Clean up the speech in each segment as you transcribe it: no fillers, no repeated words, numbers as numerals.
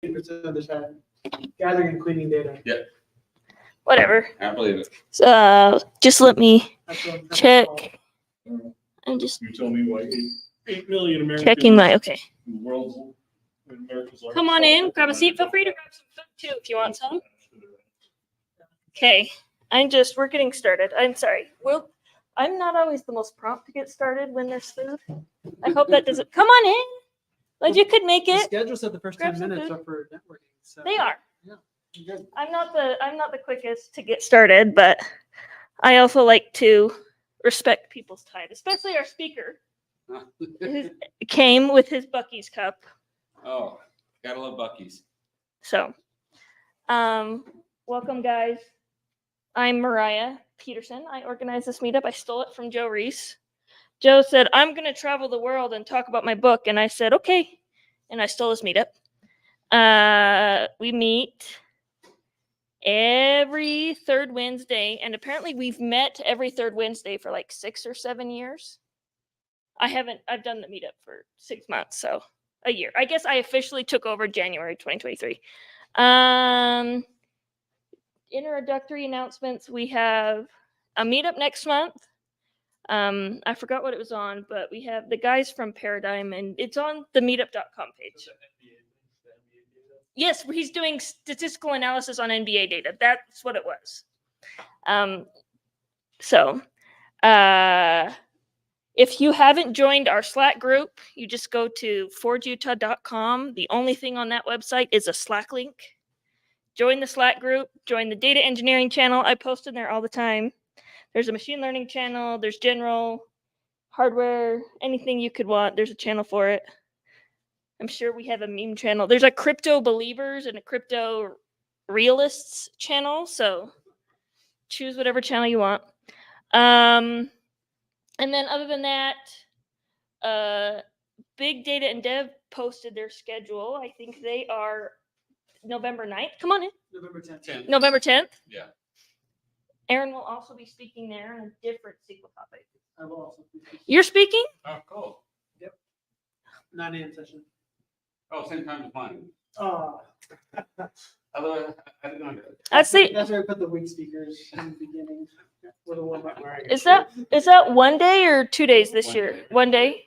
50% of the time. Gathering and cleaning data. Yeah. Whatever. I believe it. So just let me That's what check. I'm just You tell me why 8 million Americans. checking my, okay. in the world's America's largest Come on in, grab a seat. Feel free to grab some food too if you want some. Okay, we're getting started. I'm sorry. I'm not always the most prompt to get started when there's food. I hope that doesn't, come on in. Like you could make The it. schedule said the first Grab 10 some minutes food. are for networking. So. They are. Yeah, you're good. I'm not the quickest to get started, but I also like to respect people's time, especially our speaker who came with his Buc-ee's cup. Oh, gotta love Buc-ee's. So, welcome guys. I'm Mariah Peterson. I organized this meetup. I stole it from Joe Reese. Joe said, I'm going to travel the world and talk about my book. And I said, okay. And I stole this meetup. We meet every third Wednesday. And apparently we've met every third Wednesday for like 6 or 7 years. I've done the meetup for 6 months. So a year. I guess I officially took over January 2023. Introductory announcements. We have a meetup next month. I forgot what it was on, but we have the guys from Paradigm, and it's on the meetup.com page. Yes, he's doing statistical analysis on NBA data. That's what it was. If you haven't joined our Slack group, you just go to forgeutah.com. The only thing on that website is a Slack link. Join the Slack group, join the data engineering channel. I post in there all the time. There's a machine learning channel, there's general, hardware, anything you could want. There's a channel for it. I'm sure we have a meme channel. There's a crypto believers and a crypto realists channel. So choose whatever channel you want. And then other than that, Big Data and Dev posted their schedule. I think they are November 9th. Come on in. November 10th. November 10th. Yeah. Aaron will also be speaking there on a different SQL topic. I will also be speaking. You're speaking? Oh, cool. 9 a.m. session. Oh, same time as mine. Oh. I didn't know that. That's it. That's where I put the weak speakers in the beginning. With a warm-up. Is that 1 day or 2 days this 1 year? day. 1 day?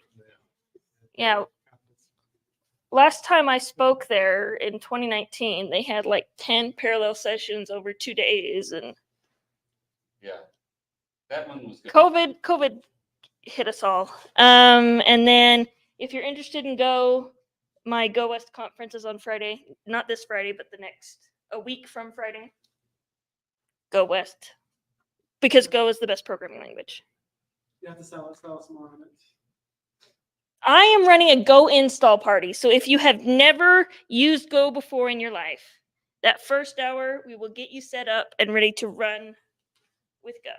Yeah. Last time I spoke there in 2019, they had like 10 parallel sessions over 2 days, and Yeah. That one was good. COVID hit us all. And then if you're interested in Go, my Go West conference is on Friday. Not this Friday, but a week from Friday. Go West. Because Go is the best programming language. You have to sell us more on it. I am running a Go install party. So if you have never used Go before in your life, that first hour, we will get you set up and ready to run with Go.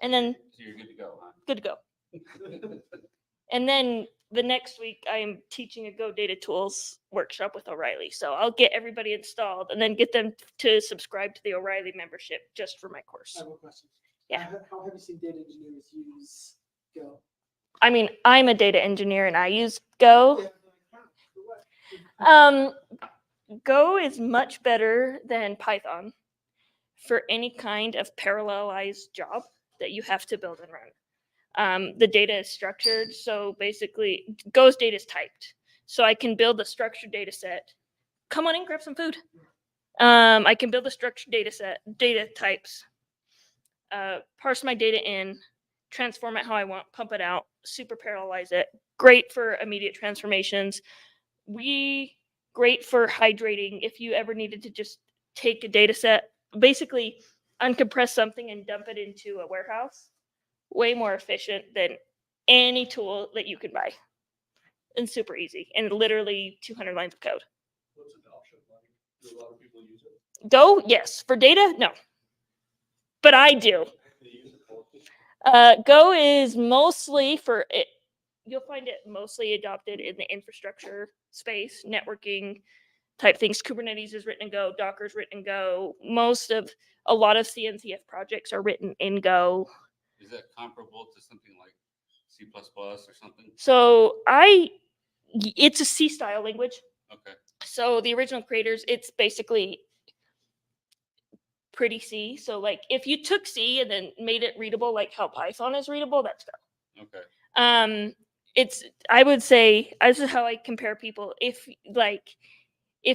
And then So you're good to go, huh? good to go. And then the next week, I am teaching a Go Data Tools workshop with O'Reilly. So I'll get everybody installed and then get them to subscribe to the O'Reilly membership just for my course. I have a question. Yeah. How have you seen data engineers use Go? I mean, I'm a data engineer and I use Go. Go is much better than Python for any kind of parallelized job that you have to build and run. The data is structured, so basically Go's data is typed. So I can build a structured data set. Come on in, grab some food. I can build a structured data set, data types, parse my data in, transform it how I want, pump it out, super parallelize it. Great for immediate transformations. Great for hydrating if you ever needed to just take a data set, basically uncompress something and dump it into a warehouse. Way more efficient than any tool that you can buy. And super easy. And literally 200 lines of code. What's adoption like? Do a lot of people use it? Go? Yes. For data? No. But I do. They use it for Go is mostly for it. You'll find it mostly adopted in the infrastructure space, networking type things. Kubernetes is written in Go. Docker is written in Go. A lot of CNCF projects are written in Go. Is that comparable to something like C++ or something? So it's a C style language. Okay. So the original creators, it's basically pretty C. So like if you took C and then made it readable, like how Python is readable, that's Go. Okay. It's I would say this is how I compare people. If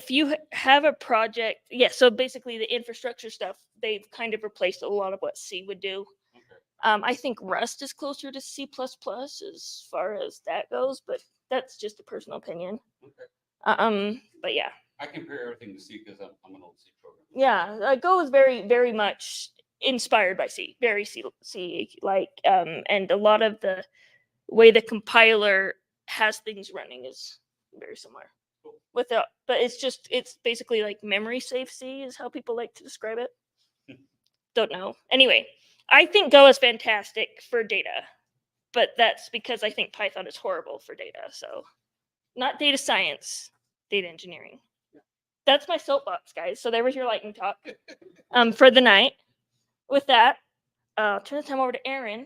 you have a project, yeah. So basically the infrastructure stuff, they've kind of replaced a lot of what C would do. Okay. I think Rust is closer to C++ as far as that goes, but that's just a personal opinion. Okay. But yeah. I compare everything to C because I'm an old C programmer. Yeah, Go is very, very much inspired by C, very C like, and a lot of the way the compiler has things running is very similar. Without, but it's basically like memory safe C is how people like to describe it. Don't know. Anyway, I think Go is fantastic for data, but that's because I think Python is horrible for data. So, not data science, data engineering. That's my soapbox, guys. So there was your lightning talk for the night. With that, turn the time over to Aaron.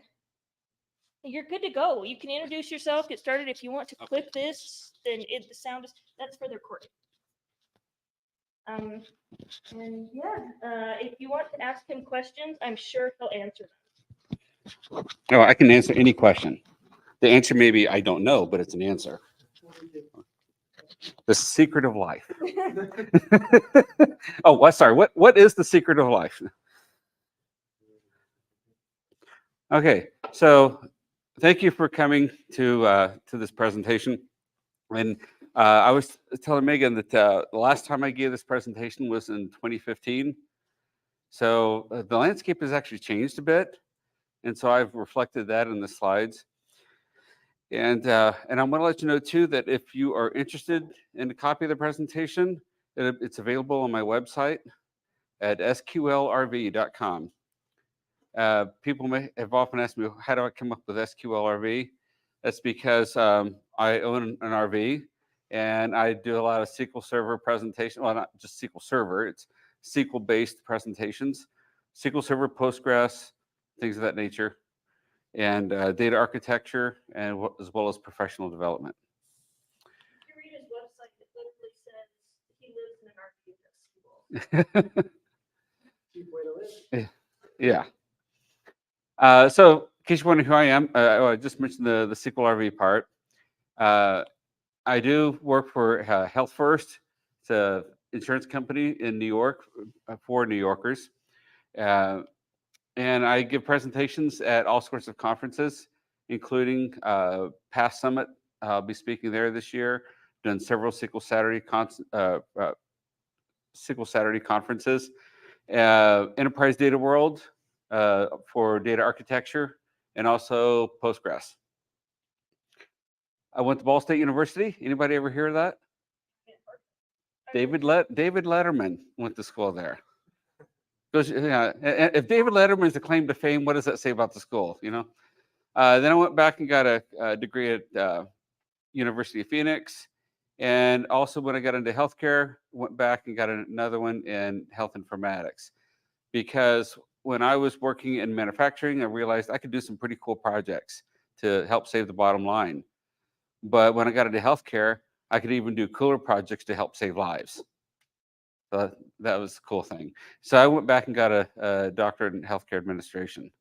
You're good to go. You can introduce yourself, get started. If you want to click this, then the sound is that's for the recording. And yeah, if you want to ask him questions, I'm sure he'll answer them. Oh, I can answer any question. The answer may be I don't know, but it's an answer. The secret of life. Oh, sorry. What is the secret of life? Okay, so thank you for coming to this presentation. And I was telling Megan that the last time I gave this presentation was in 2015. So the landscape has actually changed a bit, and so I've reflected that in the slides. And I'm going to let you know too that if you are interested in a copy of the presentation, it's available on my website at sqlrv.com. People may have often asked me, how do I come up with SQLRV? That's because I own an RV and I do a lot of SQL Server presentation. Well, not just SQL Server, it's SQL-based presentations, SQL Server, Postgres, things of that nature, and data architecture, and as well as professional development. If you read his website, it literally says he lives in an RV at school. Cheap way to live. Yeah. So, in case you're wondering who I am, I just mentioned the SQL RV part. I do work for Health First. It's an insurance company in New York for New Yorkers. And I give presentations at all sorts of conferences, including Past Summit. I'll be speaking there this year. Done several SQL Saturday conferences. Enterprise Data World for data architecture, and also Postgres. I went to Ball State University. Anybody ever hear of that? David Letterman went to school there. Yeah, if David Letterman's the claim to fame, what does that say about the school? You know. Then I went back and got a degree at University of Phoenix, and also when I got into healthcare, went back and got another one in health informatics, because when I was working in manufacturing, I realized I could do some pretty cool projects to help save the bottom line. But when I got into healthcare, I could even do cooler projects to help save lives. So that was a cool thing. So I went back and got a doctorate in healthcare administration,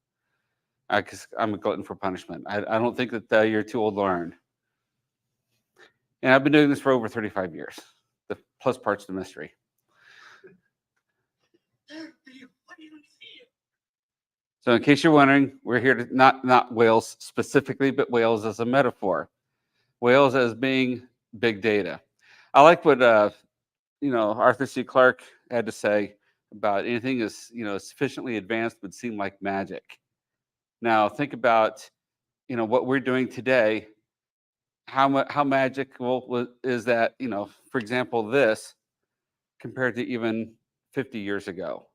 because I'm a glutton for punishment. I don't think that you're too old to learn. And I've been doing this for over 35 years. The plus part's the mystery. So in case you're wondering, we're here to not whales specifically, but whales as a metaphor. Whales as being big data. I like what Arthur C. Clarke had to say about anything is sufficiently advanced would seem like magic. Now think about what we're doing today. How magical is that? For example, this compared to even 50 years ago.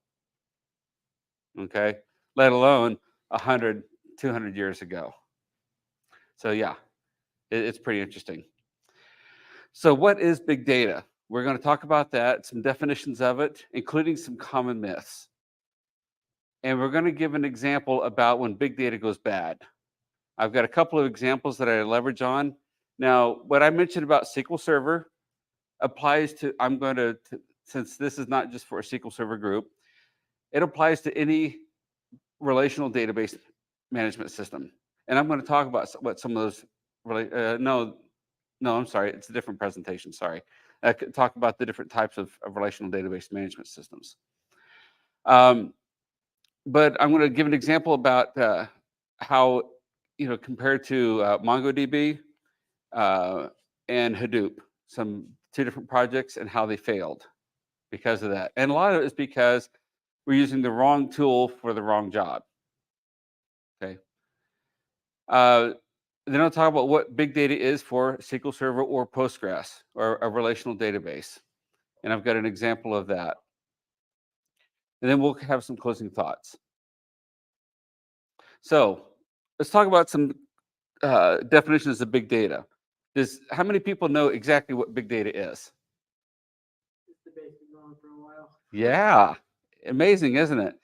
Okay, let alone 100, 200 years ago. So yeah, it's pretty interesting. So what is big data? We're going to talk about that, some definitions of it, including some common myths. And we're going to give an example about when big data goes bad. I've got a couple of examples that I leverage on. Now, what I mentioned about SQL Server, applies to, since this is not just for a SQL Server group, it applies to any relational database management system. And I'm going to talk about what some of those, no, I'm sorry, it's a different presentation, sorry. I could talk about the different types of relational database management systems. But I'm going to give an example about how, compared to MongoDB and Hadoop, two different projects and how they failed because of that. And a lot of it is because we're using the wrong tool for the wrong job. Okay. Then I'll talk about what big data is for SQL Server or Postgres or a relational database. And I've got an example of that. And then we'll have some closing thoughts. So let's talk about some definitions of big data. How many people know exactly what big data is? This debate's been going for a while. Yeah, amazing, isn't it?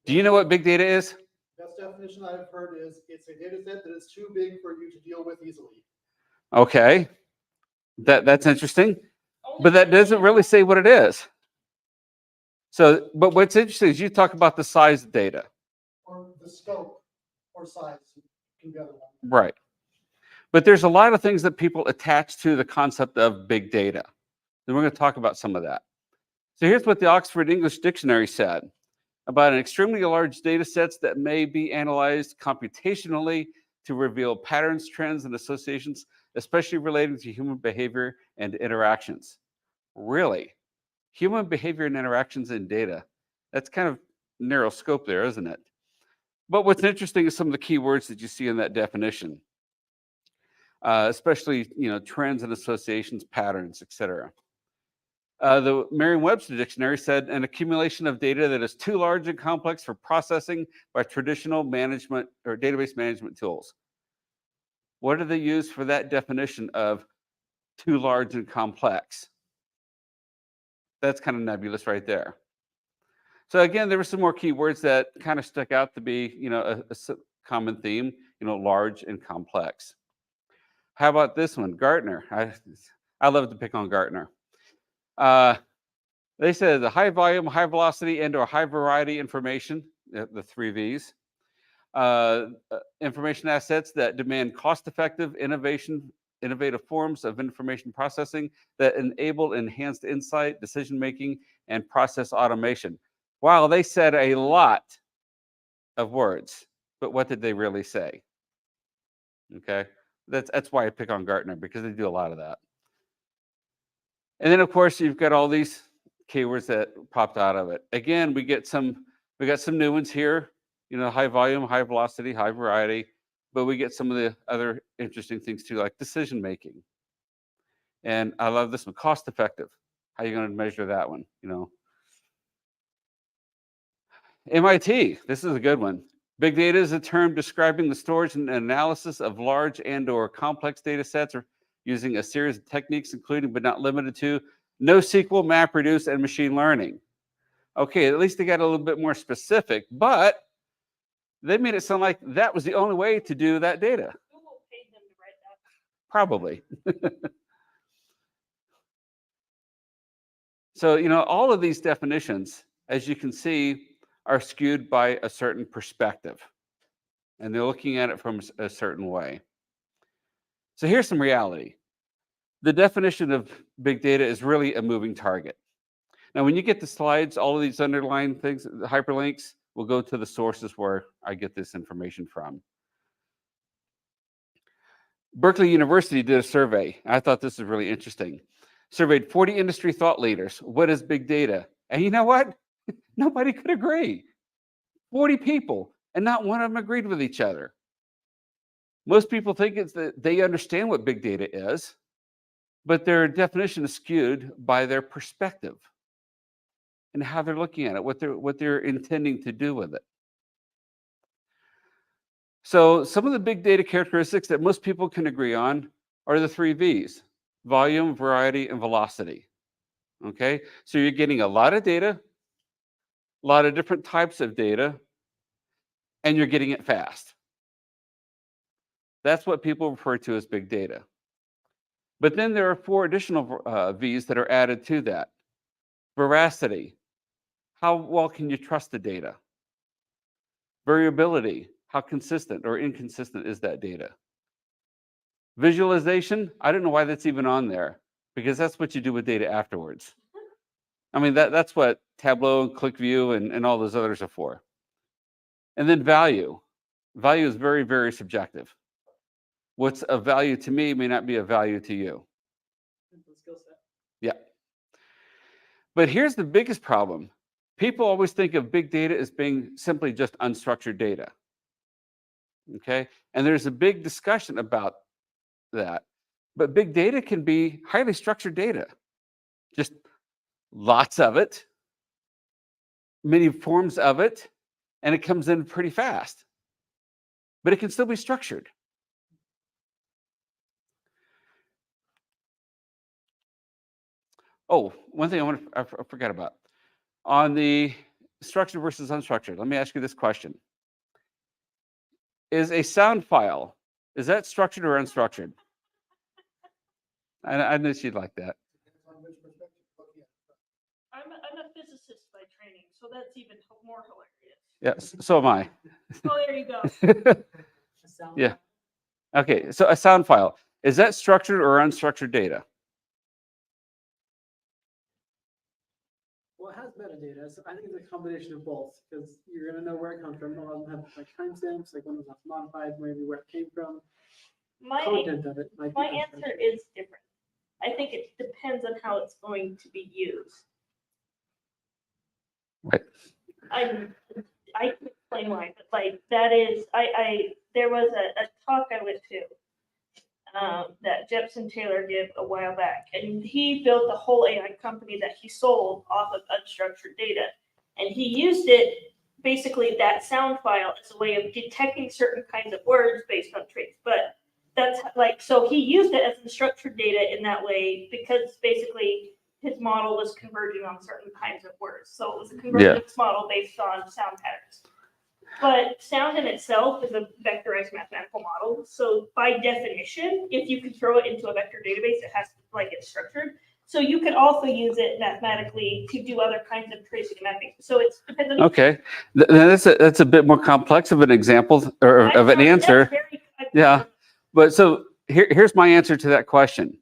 Do you know what big data is? Best definition I've heard is it's a data set that is too big for you to deal with easily. Okay, that's interesting, but that doesn't really say what it is. So, but what's interesting is you talk about the size of data. Or the scope or size can be other one. Right. But there's a lot of things that people attach to the concept of big data. And we're going to talk about some of that. So here's what the Oxford English Dictionary said about an extremely large data sets that may be analyzed computationally to reveal patterns, trends, and associations, especially relating to human behavior and interactions. Really? Human behavior and interactions in data. That's kind of narrow scope there, isn't it? But what's interesting is some of the key words that you see in that definition, especially trends and associations, patterns, etc. The Merriam-Webster dictionary said an accumulation of data that is too large and complex for processing by traditional management or database management tools. What do they use for that definition of too large and complex? That's kind of nebulous right there. So again, there were some more keywords that kind of stuck out to be, a common theme, large and complex. How about this one, Gartner? I love to pick on Gartner. They said the high volume, high velocity, and/or high variety information, the 3 V's, information assets that demand cost-effective, innovative forms of information processing that enable enhanced insight, decision-making, and process automation. Wow, they said a lot of words, but what did they really say? Okay, that's why I pick on Gartner, because they do a lot of that. And then, of course, you've got all these keywords that popped out of it. Again, we got some new ones here, high volume, high velocity, high variety, but we get some of the other interesting things too, like decision making. And I love this one, cost effective. How are you going to measure that one? MIT, this is a good one. Big data is a term describing the storage and analysis of large and/or complex data sets or using a series of techniques, including but not limited to NoSQL, MapReduce, and machine learning. Okay, at least they got a little bit more specific, but they made it sound like that was the only way to do that data. Google paid them to write that. Probably. So, all of these definitions, as you can see, are skewed by a certain perspective, and they're looking at it from a certain way. So here's some reality. The definition of big data is really a moving target. Now, when you get the slides, all of these underlined things, the hyperlinks, will go to the sources where I get this information from. Berkeley University did a survey. I thought this was really interesting. Surveyed 40 industry thought leaders. What is big data? And you know what? Nobody could agree. 40 people, and not one of them agreed with each other. Most people think it's that they understand what big data is, but their definition is skewed by their perspective and how they're looking at it, what they're intending to do with it. So some of the big data characteristics that most people can agree on are the 3 V's: volume, variety, and velocity. Okay, so you're getting a lot of data, a lot of different types of data, and you're getting it fast. That's what people refer to as big data. But then there are 4 additional V's that are added to that. Veracity. How well can you trust the data? Variability. How consistent or inconsistent is that data? Visualization. I don't know why that's even on there, because that's what you do with data afterwards. I mean, that's what Tableau and ClickView and all those others are for. And then value. Value is very, very subjective. What's of value to me may not be of value to you. The skill set. Yeah. But here's the biggest problem. People always think of big data as being simply just unstructured data. Okay? And there's a big discussion about that. But big data can be highly structured data. Just lots of it, many forms of it, and it comes in pretty fast. But it can still be structured. Oh, one thing I forgot about. On the structured versus unstructured, let me ask you this question. Is a sound file, is that structured or unstructured? I knew she'd like that. Depends on which perspective you're looking at. I'm a physicist by training, so that's even more hilarious. Yes, so am I. Oh, there you go. Sound Yeah. Okay, so a sound file, is that structured or unstructured data? Well, it has metadata, so I think it's a combination of both, because you're gonna know where it comes from. A lot of them have like timestamps, like when it was last modified, maybe where it came from. My Content of it might be my answer unstructured. is different. I think it depends on how it's going to be used. Right. I can explain why, but like that is there was a talk I went to that Jepson Taylor gave a while back, and he built a whole AI company that he sold off of unstructured data, and he used it basically that sound file as a way of detecting certain kinds of words based on traits, but that's like, so he used it as unstructured data in that way because basically his model was converging on certain kinds of words. So it was a convergence model based on sound patterns. But sound in itself is a vectorized mathematical model. So by definition, if you can throw it into a vector database, it has to like it's structured. So you could also use it mathematically to do other kinds of tracing and mapping. So it's dependent on. Okay, that's a bit more complex of an example or of an answer. Yeah. But so here's my answer to that question.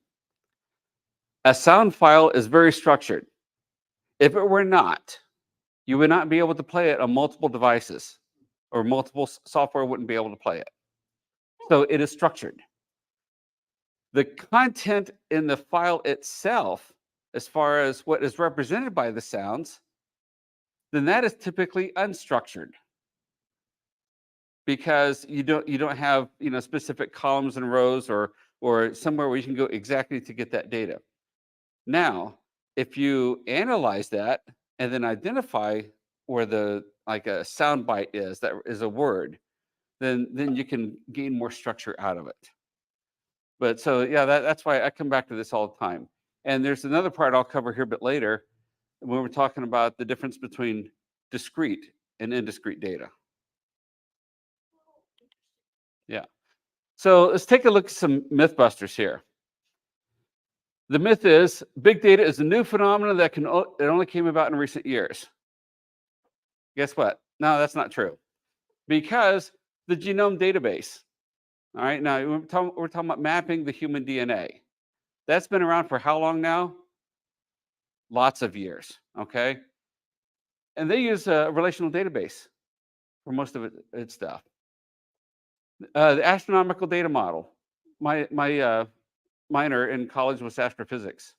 A sound file is very structured. If it were not, you would not be able to play it on multiple devices, or multiple software wouldn't be able to play it. So it is structured. The content in the file itself, as far as what is represented by the sounds, then that is typically unstructured, because you don't have specific columns and rows or somewhere where you can go exactly to get that data. Now, if you analyze that and then identify where the like a sound bite is, that is a word, then you can gain more structure out of it. But so yeah, that's why I come back to this all the time. And there's another part I'll cover here a bit later when we're talking about the difference between discrete and indiscrete data. Yeah. So let's take a look at some mythbusters here. The myth is big data is a new phenomenon that it only came about in recent years. Guess what? No, that's not true. Because the genome database, all right, now we're talking about mapping the human DNA. That's been around for how long now? Lots of years, okay? And they use a relational database for most of its stuff. The astronomical data model. My minor in college was astrophysics.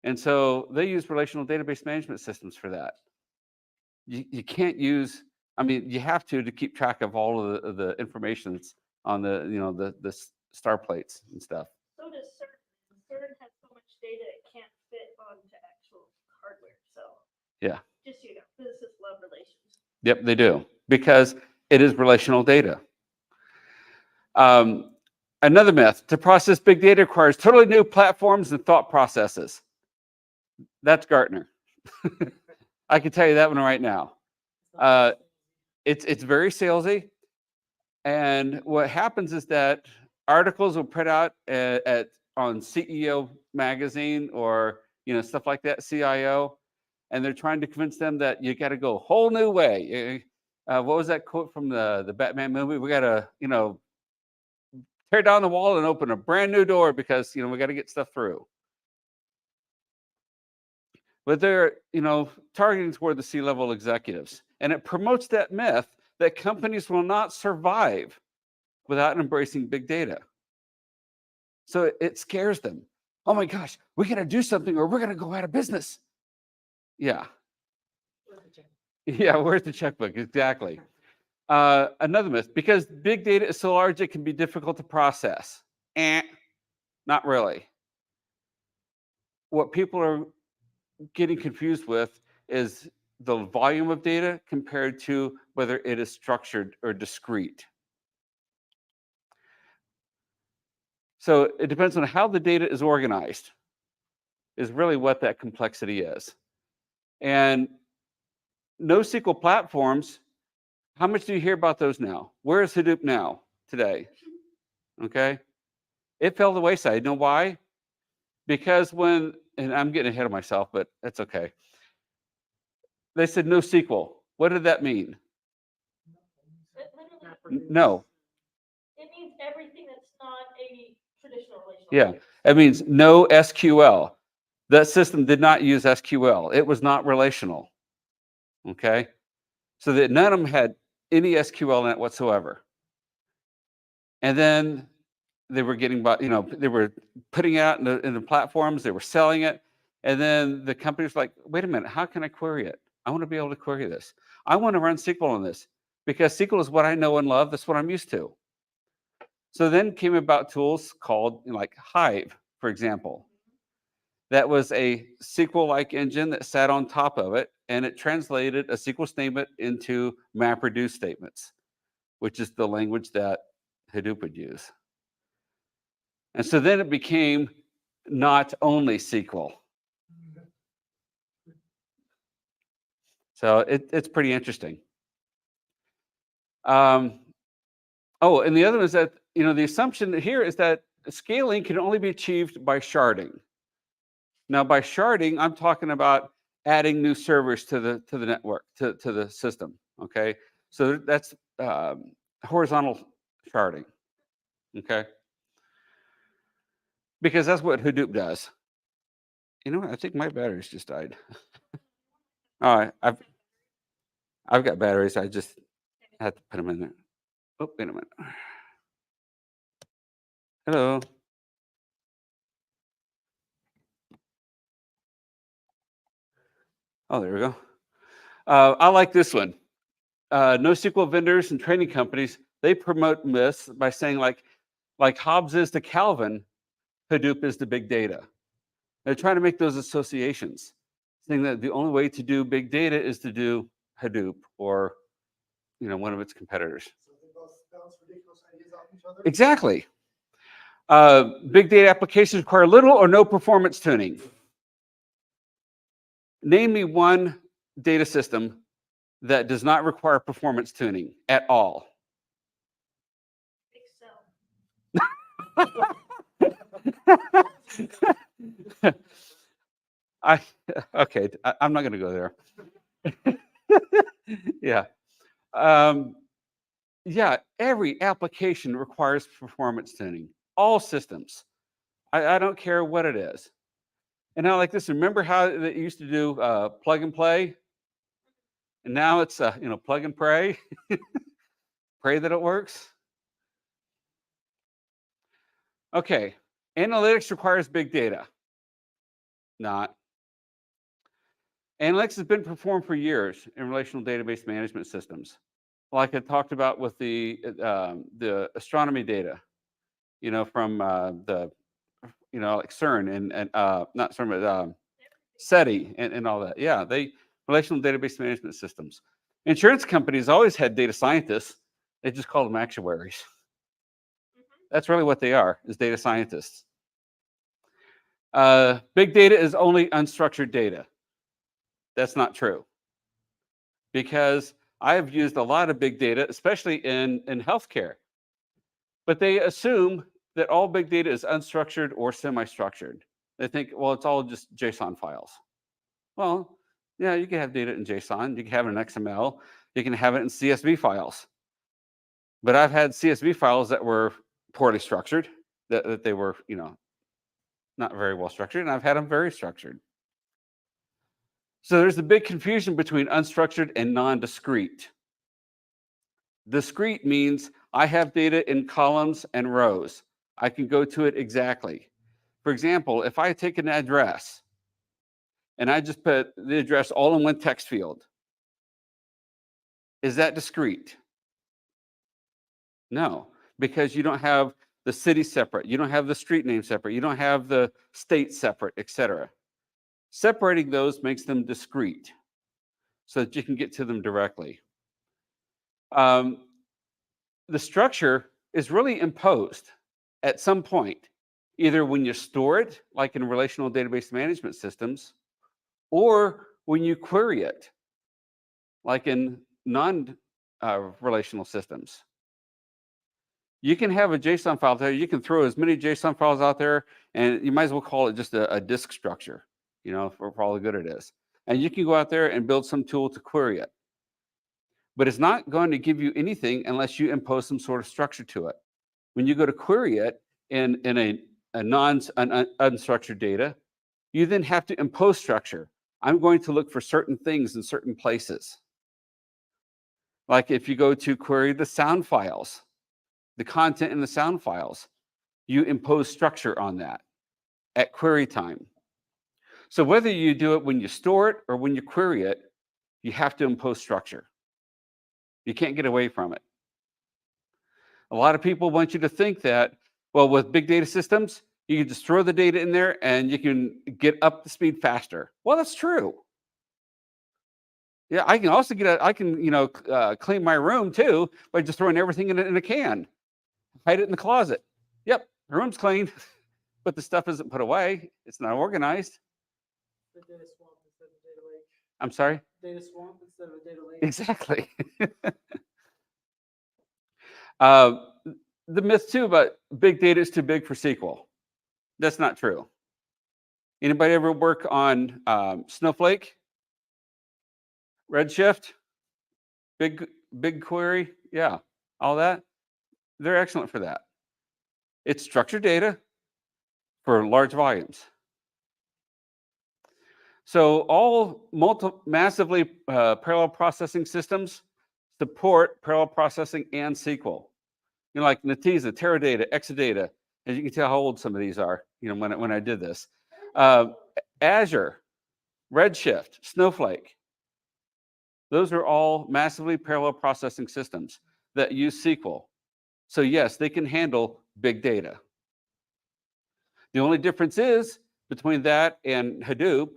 And so they use relational database management systems for that. You can't use, I mean, you have to keep track of all of the information that's on the star plates and stuff. So does CERN. CERN has so much data it can't fit onto actual hardware. So Yeah. just so you know, physicists love relations. Yep, they do, because it is relational data. Another myth, to process big data requires totally new platforms and thought processes. That's Gartner. I can tell you that one right now. It's very salesy. And what happens is that articles will print out at on CEO magazine or stuff like that, CIO, and they're trying to convince them that you got to go a whole new way. What was that quote from the Batman movie? We got to tear down the wall and open a brand new door because we got to get stuff through. But they're targeting toward the C-level executives, and it promotes that myth that companies will not survive without embracing big data. So it scares them. Oh my gosh, we got to do something or we're going to go out of business. Yeah. Yeah, where's the checkbook? Exactly. Another myth, because big data is so large, it can be difficult to process. Not really. What people are getting confused with is the volume of data compared to whether it is structured or discrete. So it depends on how the data is organized, is really what that complexity is. And NoSQL platforms, how much do you hear about those now? Where is Hadoop now, today? Okay. It fell to the wayside. You know why? Because and I'm getting ahead of myself, but that's okay. They said NoSQL. What did that mean? No. It means everything that's not a traditional relational. Yeah, it means no SQL. That system did not use SQL. It was not relational. Okay, so that none of them had any SQL in it whatsoever. And then they were getting, they were putting it out in the platforms. They were selling it, and then the company's like, "Wait a minute, how can I query it? I want to be able to query this. I want to run SQL on this because SQL is what I know and love. That's what I'm used to." So then came about tools called like Hive, for example. That was a SQL-like engine that sat on top of it, and it translated a SQL statement into MapReduce statements, which is the language that Hadoop would use. And so then it became not only SQL. So it's pretty interesting. Oh, and the other is that, the assumption here is that scaling can only be achieved by sharding. Now, by sharding, I'm talking about adding new servers to the network, to the system, okay? So that's horizontal sharding, okay? Because that's what Hadoop does. You know what? I think my batteries just died. All right, I've got batteries. I just had to put them in there. Oh, wait a minute. Hello. Oh, there we go. I like this one. NoSQL vendors and training companies, they promote myths by saying like Hobbes is to Calvin, Hadoop is to big data. They're trying to make those associations, saying that the only way to do big data is to do Hadoop or one of its competitors. So they both bounce ridiculous ideas off each other. Exactly. Big data applications require little or no performance tuning. Name me one data system that does not require performance tuning at all. I'm not going to go there. Yeah. Yeah, every application requires performance tuning. All systems. I don't care what it is. And now like this, remember how they used to do plug and play? And now it's, plug and pray. Pray that it works. Okay, analytics requires big data. Not. Analytics has been performed for years in relational database management systems. Like I talked about with the astronomy data, from like CERN and not CERN, but SETI and all that. Yeah, relational database management systems. Insurance companies always had data scientists. They just called them actuaries. That's really what they are, is data scientists. Big data is only unstructured data. That's not true. Because I have used a lot of big data, especially in healthcare. But they assume that all big data is unstructured or semi-structured. They think, well, it's all just JSON files. Well, yeah, you can have data in JSON, you can have it in XML, you can have it in CSV files. But I've had CSV files that were poorly structured, that they were, not very well structured, and I've had them very structured. So there's a big confusion between unstructured and non-discrete. Discrete means I have data in columns and rows. I can go to it exactly. For example, if I take an address and I just put the address all in one text field, is that discrete? No, because you don't have the city separate, you don't have the street name separate, you don't have the state separate, etc. Separating those makes them discrete so that you can get to them directly. The structure is really imposed at some point, either when you store it, like in relational database management systems, or when you query it, like in non-relational systems. You can have a JSON file there. You can throw as many JSON files out there, and you might as well call it just a disk structure, for all the good it is. And you can go out there and build some tool to query it. But it's not going to give you anything unless you impose some sort of structure to it. When you go to query it in an unstructured data, you then have to impose structure. I'm going to look for certain things in certain places. Like if you go to query the sound files, the content in the sound files, you impose structure on that at query time. So whether you do it when you store it or when you query it, you have to impose structure. You can't get away from it. A lot of people want you to think that, well, with big data systems, you can just throw the data in there and you can get up to speed faster. Well, that's true. Yeah, I can also clean my room too by just throwing everything in a can. Hide it in the closet. Yep, the room's clean, but the stuff isn't put away. It's not organized. The data swamp instead of data lake. I'm sorry? Data swamp instead of a data lake. Exactly. The myth too about big data is too big for SQL. That's not true. Anybody ever work on Snowflake, Redshift, BigQuery? Yeah, all that. They're excellent for that. It's structured data for large volumes. So all massively parallel processing systems support parallel processing and SQL. Like Netezza, Teradata, Exadata. As you can tell how old some of these are, when I did this. Azure, Redshift, Snowflake. Those are all massively parallel processing systems that use SQL. So yes, they can handle big data. The only difference is between that and Hadoop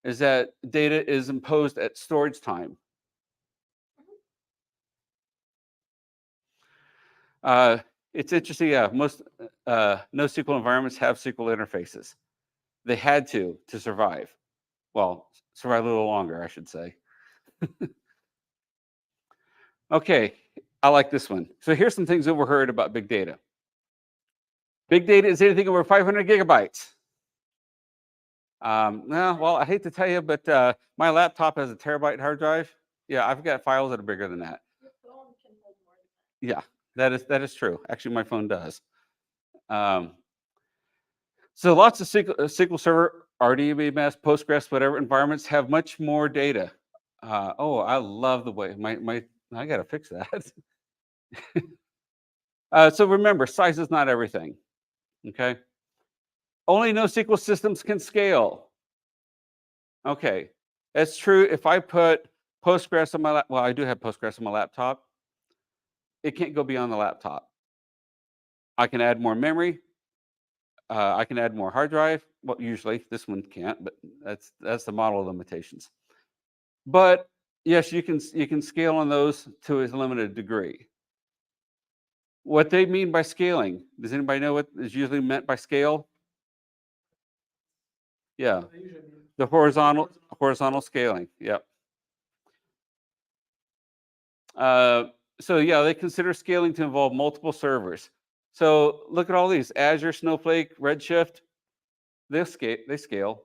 is that data is imposed at storage time. It's interesting, yeah, most NoSQL environments have SQL interfaces. They had to survive. Well, survive a little longer, I should say. Okay, I like this one. So here's some things overheard about big data. Big data is anything over 500 gigabytes. Well, I hate to tell you, but my laptop has a terabyte hard drive. Yeah, I've got files that are bigger than that. Your phone can hold more than that. Yeah, that is true. Actually, my phone does. So lots of SQL Server, RDBMS, Postgres, whatever environments have much more data. Oh, I love the way I got to fix that. So remember, size is not everything. Okay. Only NoSQL systems can scale. Okay, that's true. If I put Postgres on my well, I do have Postgres on my laptop. It can't go beyond the laptop. I can add more memory. I can add more hard drive. Well, usually this one can't, but that's the model limitations. But yes, you can scale on those to a limited degree. What they mean by scaling? Does anybody know what is usually meant by scale? Yeah, I usually mean the horizontal scaling. Yep. So yeah, they consider scaling to involve multiple servers. So look at all these: Azure, Snowflake, Redshift. They scale.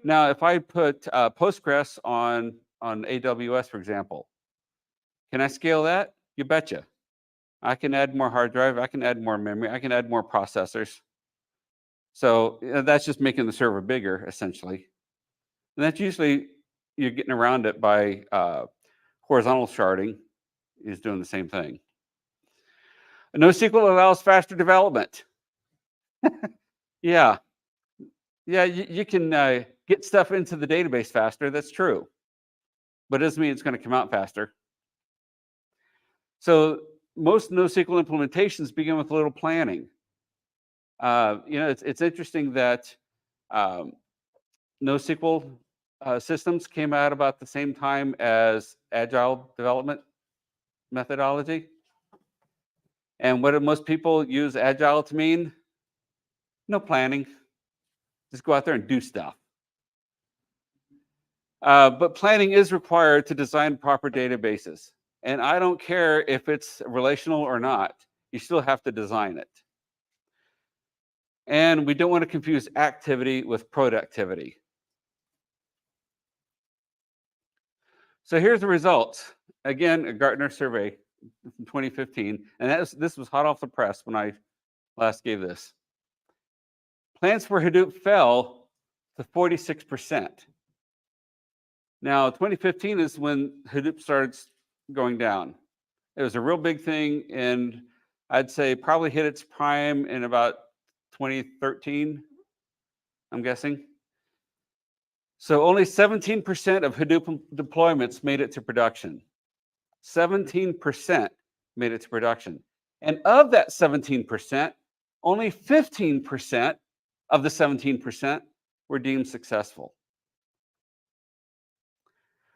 Now, if I put Postgres on AWS, for example, can I scale that? You betcha. I can add more hard drive. I can add more memory. I can add more processors. So that's just making the server bigger, essentially. And that's usually you're getting around it by horizontal sharding is doing the same thing. NoSQL allows faster development. Yeah. Yeah, you can get stuff into the database faster. That's true. But it doesn't mean it's going to come out faster. So most NoSQL implementations begin with a little planning. It's interesting that NoSQL systems came out about the same time as agile development methodology. And what do most people use agile to mean? No planning. Just go out there and do stuff. But planning is required to design proper databases. And I don't care if it's relational or not, you still have to design it. And we don't want to confuse activity with productivity. So here's the results. Again, a Gartner survey from 2015. And this was hot off the press when I last gave this. Plans for Hadoop fell to 46%. Now, 2015 is when Hadoop started going down. It was a real big thing, and I'd say probably hit its prime in about 2013, I'm guessing. So only 17% of Hadoop deployments made it to production. 17% made it to production. And of that 17%, only 15% of the 17% were deemed successful.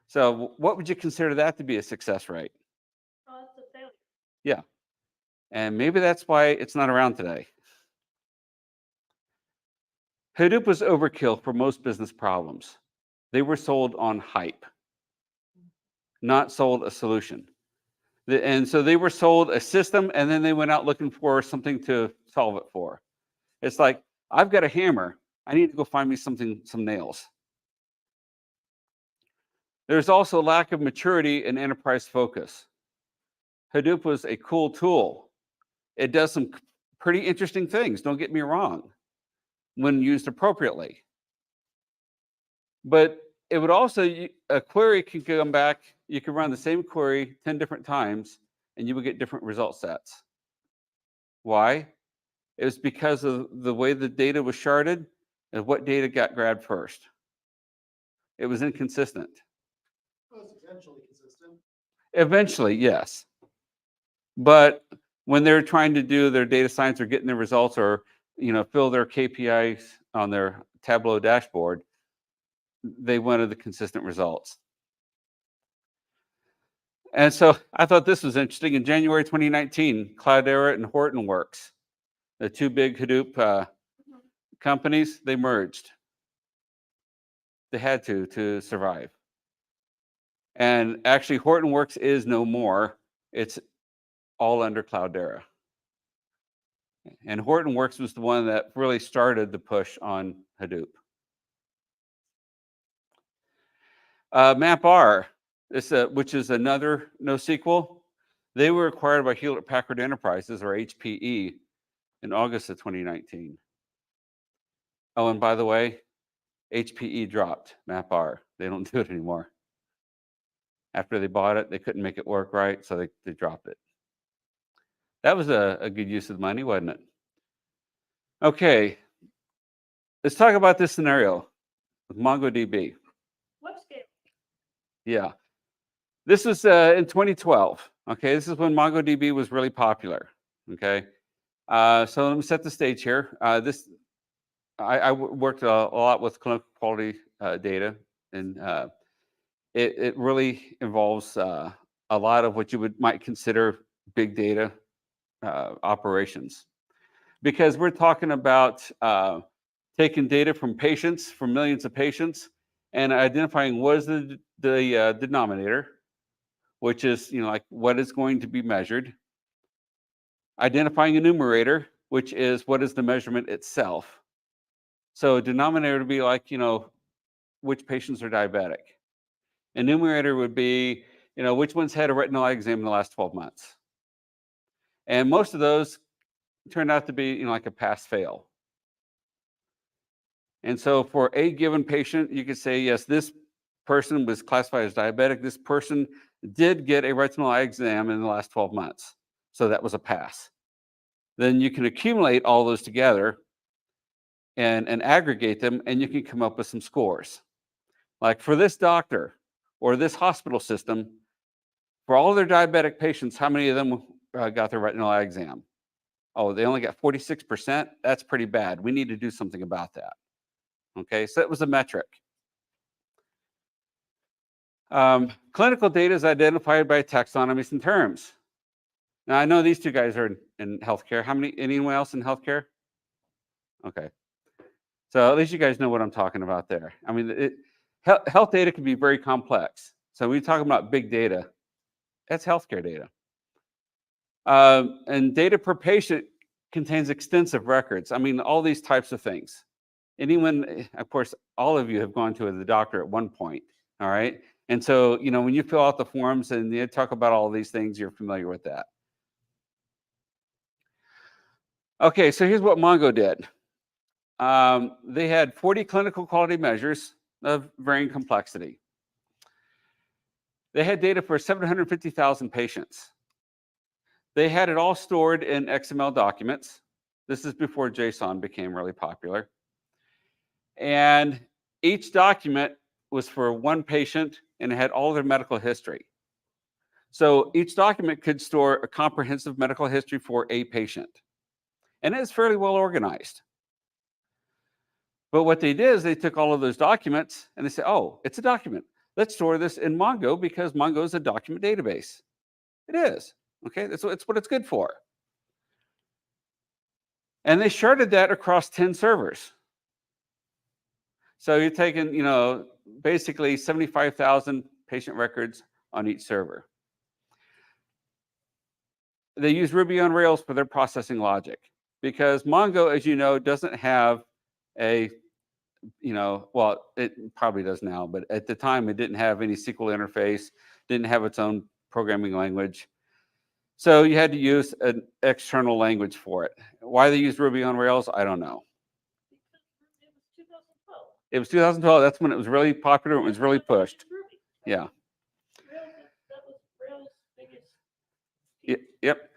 So what would you consider that to be a success rate? Oh, it's a failure. Yeah. And maybe that's why it's not around today. Hadoop was overkill for most business problems. They were sold on hype, not sold a solution. And so they were sold a system, and then they went out looking for something to solve it for. It's like, I've got a hammer. I need to go find me some nails. There's also a lack of maturity and enterprise focus. Hadoop was a cool tool. It does some pretty interesting things, don't get me wrong, when used appropriately. But it would also, a query can come back, you can run the same query 10 different times, and you would get different result sets. Why? It was because of the way the data was sharded and what data got grabbed first. It was inconsistent. It was eventually consistent. Eventually, yes. But when they're trying to do their data science or getting the results or fill their KPIs on their Tableau dashboard, they wanted the consistent results. And so I thought this was interesting. In January 2019, Cloudera and Hortonworks, the two big Hadoop companies, they merged. They had to survive. And actually, Hortonworks is no more. It's all under Cloudera. And Hortonworks was the one that really started the push on Hadoop. MapR, which is another NoSQL, they were acquired by Hewlett Packard Enterprises, or HPE, in August of 2019. Oh, and by the way, HPE dropped MapR. They don't do it anymore. After they bought it, they couldn't make it work right, so they dropped it. That was a good use of the money, wasn't it? Okay, let's talk about this scenario with MongoDB. What scale? Yeah, this was in 2012. Okay, this is when MongoDB was really popular. Okay, so let me set the stage here. I worked a lot with clinical quality data, and it really involves a lot of what you might consider big data operations, because we're talking about taking data from patients, from millions of patients, and identifying what is the denominator, which is like what is going to be measured, identifying a numerator, which is what is the measurement itself. So a denominator would be like, which patients are diabetic. A numerator would be, which ones had a retinal eye exam in the last 12 months. And most of those turned out to be, like a pass-fail. And so for a given patient, you could say, yes, this person was classified as diabetic. This person did get a retinal eye exam in the last 12 months. So that was a pass. Then you can accumulate all those together and aggregate them, and you can come up with some scores. Like for this doctor or this hospital system, for all their diabetic patients, how many of them got their retinal eye exam? Oh, they only got 46%. That's pretty bad. We need to do something about that. Okay, so that was a metric. Clinical data is identified by taxonomies and terms. Now, I know these two guys are in healthcare. Anyone else in healthcare? Okay. So at least you guys know what I'm talking about there. I mean, health data can be very complex. So when you're talking about big data, that's healthcare data. And data per patient contains extensive records. I mean, all these types of things. Anyone, of course, all of you have gone to the doctor at one point, all right? And so, when you fill out the forms and you talk about all these things, you're familiar with that. Okay, so here's what Mongo did. They had 40 clinical quality measures of varying complexity. They had data for 750,000 patients. They had it all stored in XML documents. This is before JSON became really popular. And each document was for one patient and it had all their medical history. So each document could store a comprehensive medical history for a patient. And it's fairly well organized. But what they did is they took all of those documents and they said, oh, it's a document. Let's store this in Mongo because Mongo is a document database. It is. Okay, that's what it's good for. And they sharded that across 10 servers. So you're taking, basically 75,000 patient records on each server. They use Ruby on Rails for their processing logic because Mongo, as you know, doesn't have a, well, it probably does now, but at the time it didn't have any SQL interface, didn't have its own programming language. So you had to use an external language for it. Why they use Ruby on Rails, I don't know. It was 2012. That's when it was really popular. It was really pushed. Yeah. Yep.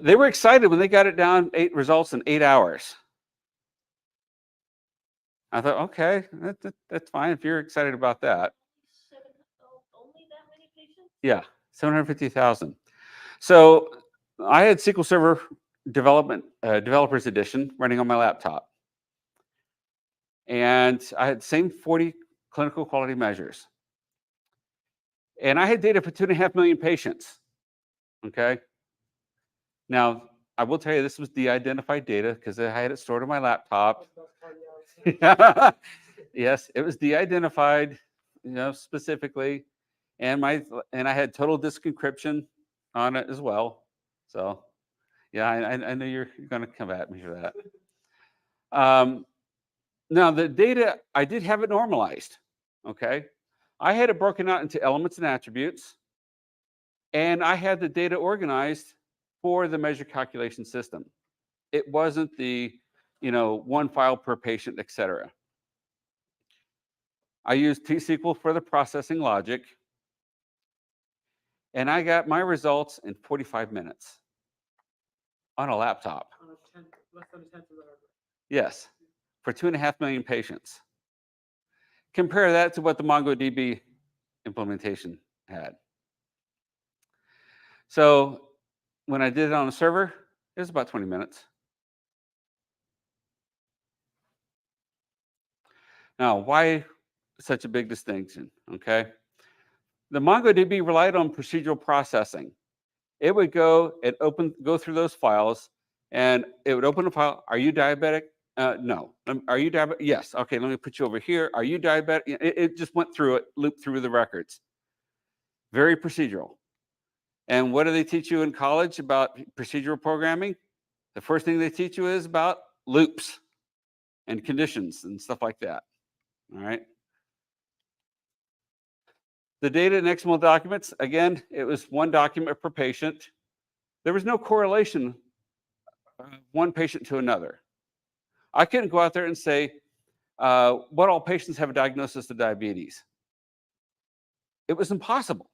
They were excited when they got it down 8 results in 8 hours. I thought, okay, that's fine if you're excited about that. Only that many patients? Yeah, 750,000. So I had SQL Server Developers Edition running on my laptop. And I had the same 40 clinical quality measures. And I had data for 2.5 million patients. Okay. Now, I will tell you, this was de-identified data because I had it stored on my laptop. Yes, it was de-identified, specifically. And I had total disk encryption on it as well. So, yeah, I know you're going to come at me for that. Now, the data, I did have it normalized, okay? I had it broken out into elements and attributes, and I had the data organized for the measure calculation system. It wasn't the, one file per patient, et cetera. I used T-SQL for the processing logic, and I got my results in 45 minutes on a laptop. Less than a tenth of the hardware. Yes, for 2.5 million patients. Compare that to what the MongoDB implementation had. So when I did it on a server, it was about 20 minutes. Now, why such a big distinction? Okay. The MongoDB relied on procedural processing. It would go and go through those files, and it would open a file. Are you diabetic? No. Are you diabetic? Yes. Okay, let me put you over here. Are you diabetic? It just went through it, looped through the records. Very procedural. And what do they teach you in college about procedural programming? The first thing they teach you is about loops and conditions and stuff like that. All right. The data in XML documents, again, it was one document per patient. There was no correlation one patient to another. I couldn't go out there and say, what all patients have a diagnosis of diabetes. It was impossible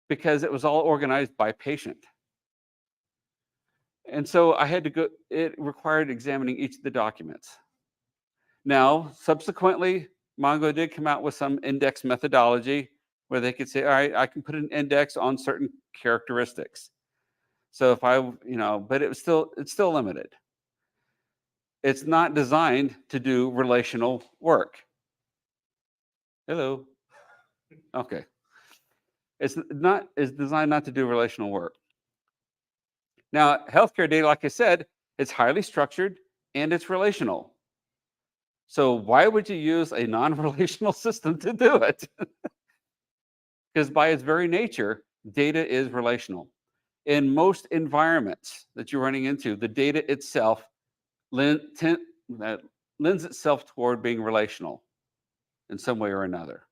because it was all organized by patient. And so I had to go, it required examining each of the documents. Now, subsequently, Mongo did come out with some index methodology where they could say, all right, I can put an index on certain characteristics. So if I, but it's still limited. It's not designed to do relational work. Hello. Okay. It's designed not to do relational work. Now, healthcare data, like I said, it's highly structured and it's relational. So why would you use a non-relational system to do it? Because by its very nature, data is relational. In most environments that you're running into, the data itself lends itself toward being relational in some way or another.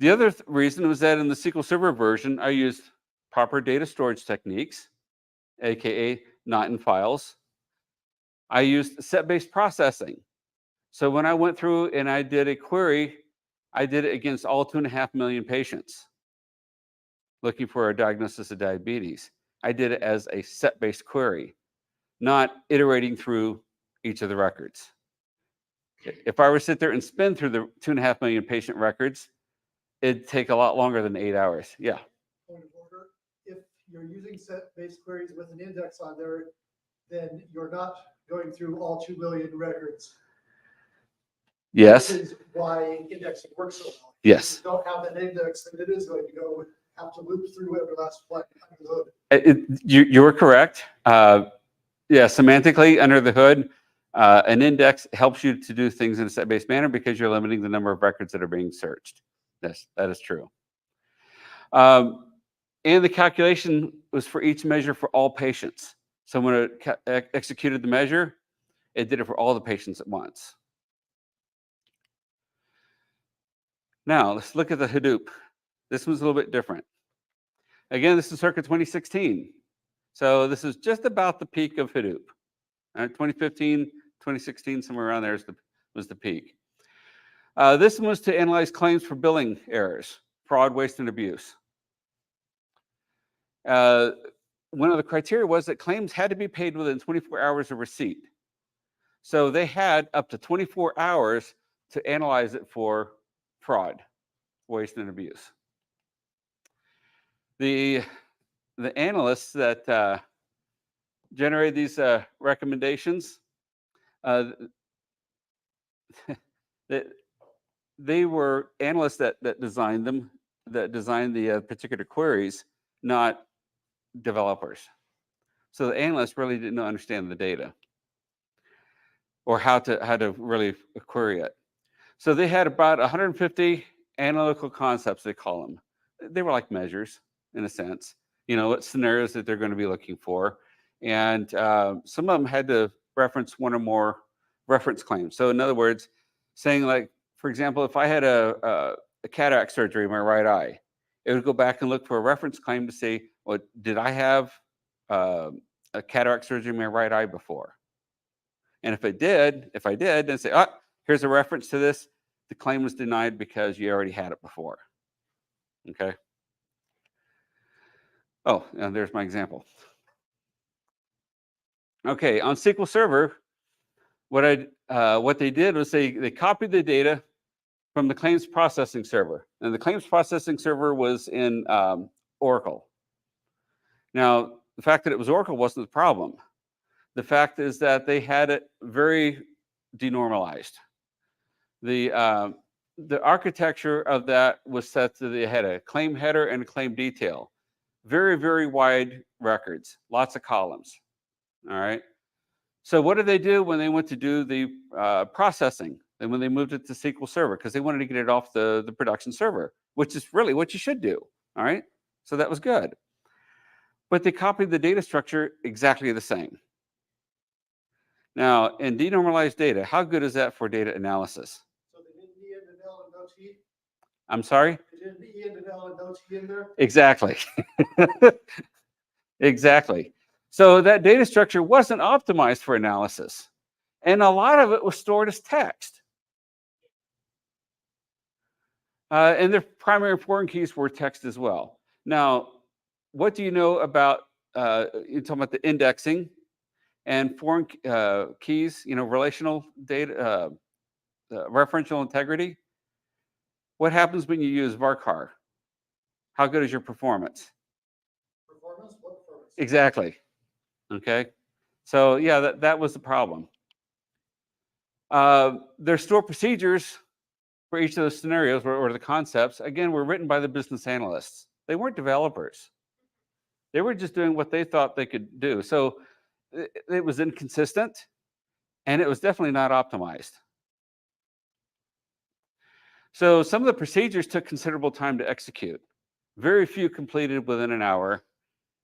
The other reason was that in the SQL Server version, I used proper data storage techniques, aka not in files. I used set-based processing. So when I went through and I did a query, I did it against all 2.5 million patients looking for a diagnosis of diabetes. I did it as a set-based query, not iterating through each of the records. If I were to sit there and spin through the 2.5 million patient records, it'd take a lot longer than 8 hours. Yeah. Point of order, if you're using set-based queries with an index on there, then you're not going through all 2 million records. Yes. This is why indexing works so well. Yes. If you don't have an index, then it is going to have to loop through every last flight under the hood. You were correct. Yeah, semantically under the hood, an index helps you to do things in a set-based manner because you're limiting the number of records that are being searched. Yes, that is true. And the calculation was for each measure for all patients. So when it executed the measure, it did it for all the patients at once. Now, let's look at the Hadoop. This one's a little bit different. Again, this is circa 2016. So this is just about the peak of Hadoop. 2015, 2016, somewhere around there was the peak. This one was to analyze claims for billing errors, fraud, waste, and abuse. One of the criteria was that claims had to be paid within 24 hours of receipt. So they had up to 24 hours to analyze it for fraud, waste, and abuse. The analysts that generated these recommendations, they were analysts that designed them, that designed the particular queries, not developers. So the analysts really didn't understand the data or how to really query it. So they had about 150 analytical concepts, they call them. They were like measures in a sense, what scenarios that they're going to be looking for. And some of them had to reference one or more reference claims. So in other words, saying like, for example, if I had a cataract surgery in my right eye, it would go back and look for a reference claim to say, well, did I have a cataract surgery in my right eye before? And if I did, then say, here's a reference to this. The claim was denied because you already had it before. Okay. Oh, and there's my example. Okay, on SQL Server, what they did was they copied the data from the claims processing server. And the claims processing server was in Oracle. Now, the fact that it was Oracle wasn't the problem. The fact is that they had it very denormalized. The architecture of that was set to they had a claim header and a claim detail. Very, very wide records, lots of columns. All right. So what did they do when they went to do the processing and when they moved it to SQL Server? Because they wanted to get it off the production server. which is really what you should do. All right. So that was good. But they copied the data structure exactly the same. Now, in denormalized data, how good is that for data analysis? So they didn't E and an L and no T? I'm sorry? They didn't E and an L and no T in there? Exactly. Exactly. So that data structure wasn't optimized for analysis. And a lot of it was stored as text. And their primary and foreign keys were text as well. Now, what do you know about, you're talking about the indexing and foreign keys, relational data, referential integrity? What happens when you use varchar? How good is your performance? Performance? What performance? Exactly. Okay. So yeah, that was the problem. Their stored procedures for each of those scenarios or the concepts, again, were written by the business analysts. They weren't developers. They were just doing what they thought they could do. So it was inconsistent, and it was definitely not optimized. So some of the procedures took considerable time to execute. Very few completed within an hour,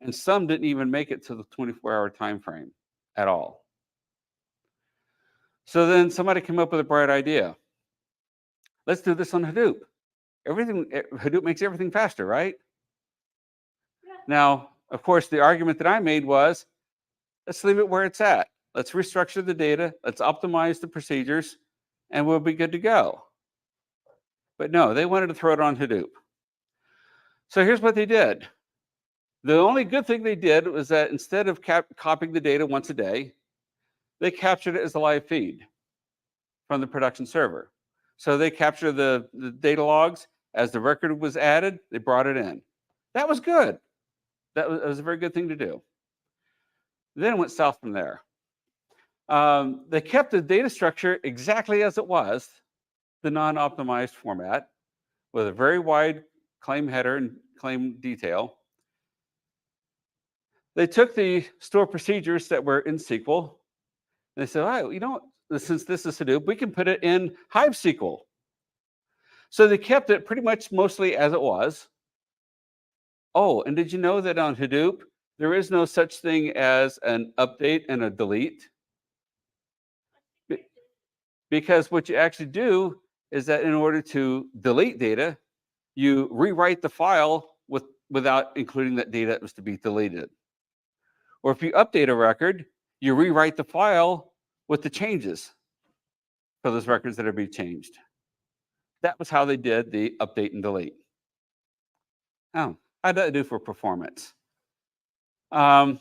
and some didn't even make it to the 24-hour time frame at all. So then somebody came up with a bright idea. Let's do this on Hadoop. Hadoop makes everything faster, right? Yeah. Now, of course, the argument that I made was, let's leave it where it's at. Let's restructure the data, let's optimize the procedures, and we'll be good to go. But no, they wanted to throw it on Hadoop. So here's what they did. The only good thing they did was that instead of copying the data once a day, they captured it as a live feed from the production server. So they captured the data logs. As the record was added, they brought it in. That was good. That was a very good thing to do. Then it went south from there. They kept the data structure exactly as it was, the non-optimized format, with a very wide claim header and claim detail. They took the store procedures that were in SQL, and they said, oh, since this is Hadoop, we can put it in Hive SQL. So they kept it pretty much mostly as it was. Oh, and did you know that on Hadoop, there is no such thing as an update and a delete? Because what you actually do is that in order to delete data, you rewrite the file without including that data that was to be deleted. Or if you update a record, you rewrite the file with the changes for those records that are being changed. That was how they did the update and delete. Oh, how did that do for performance? Only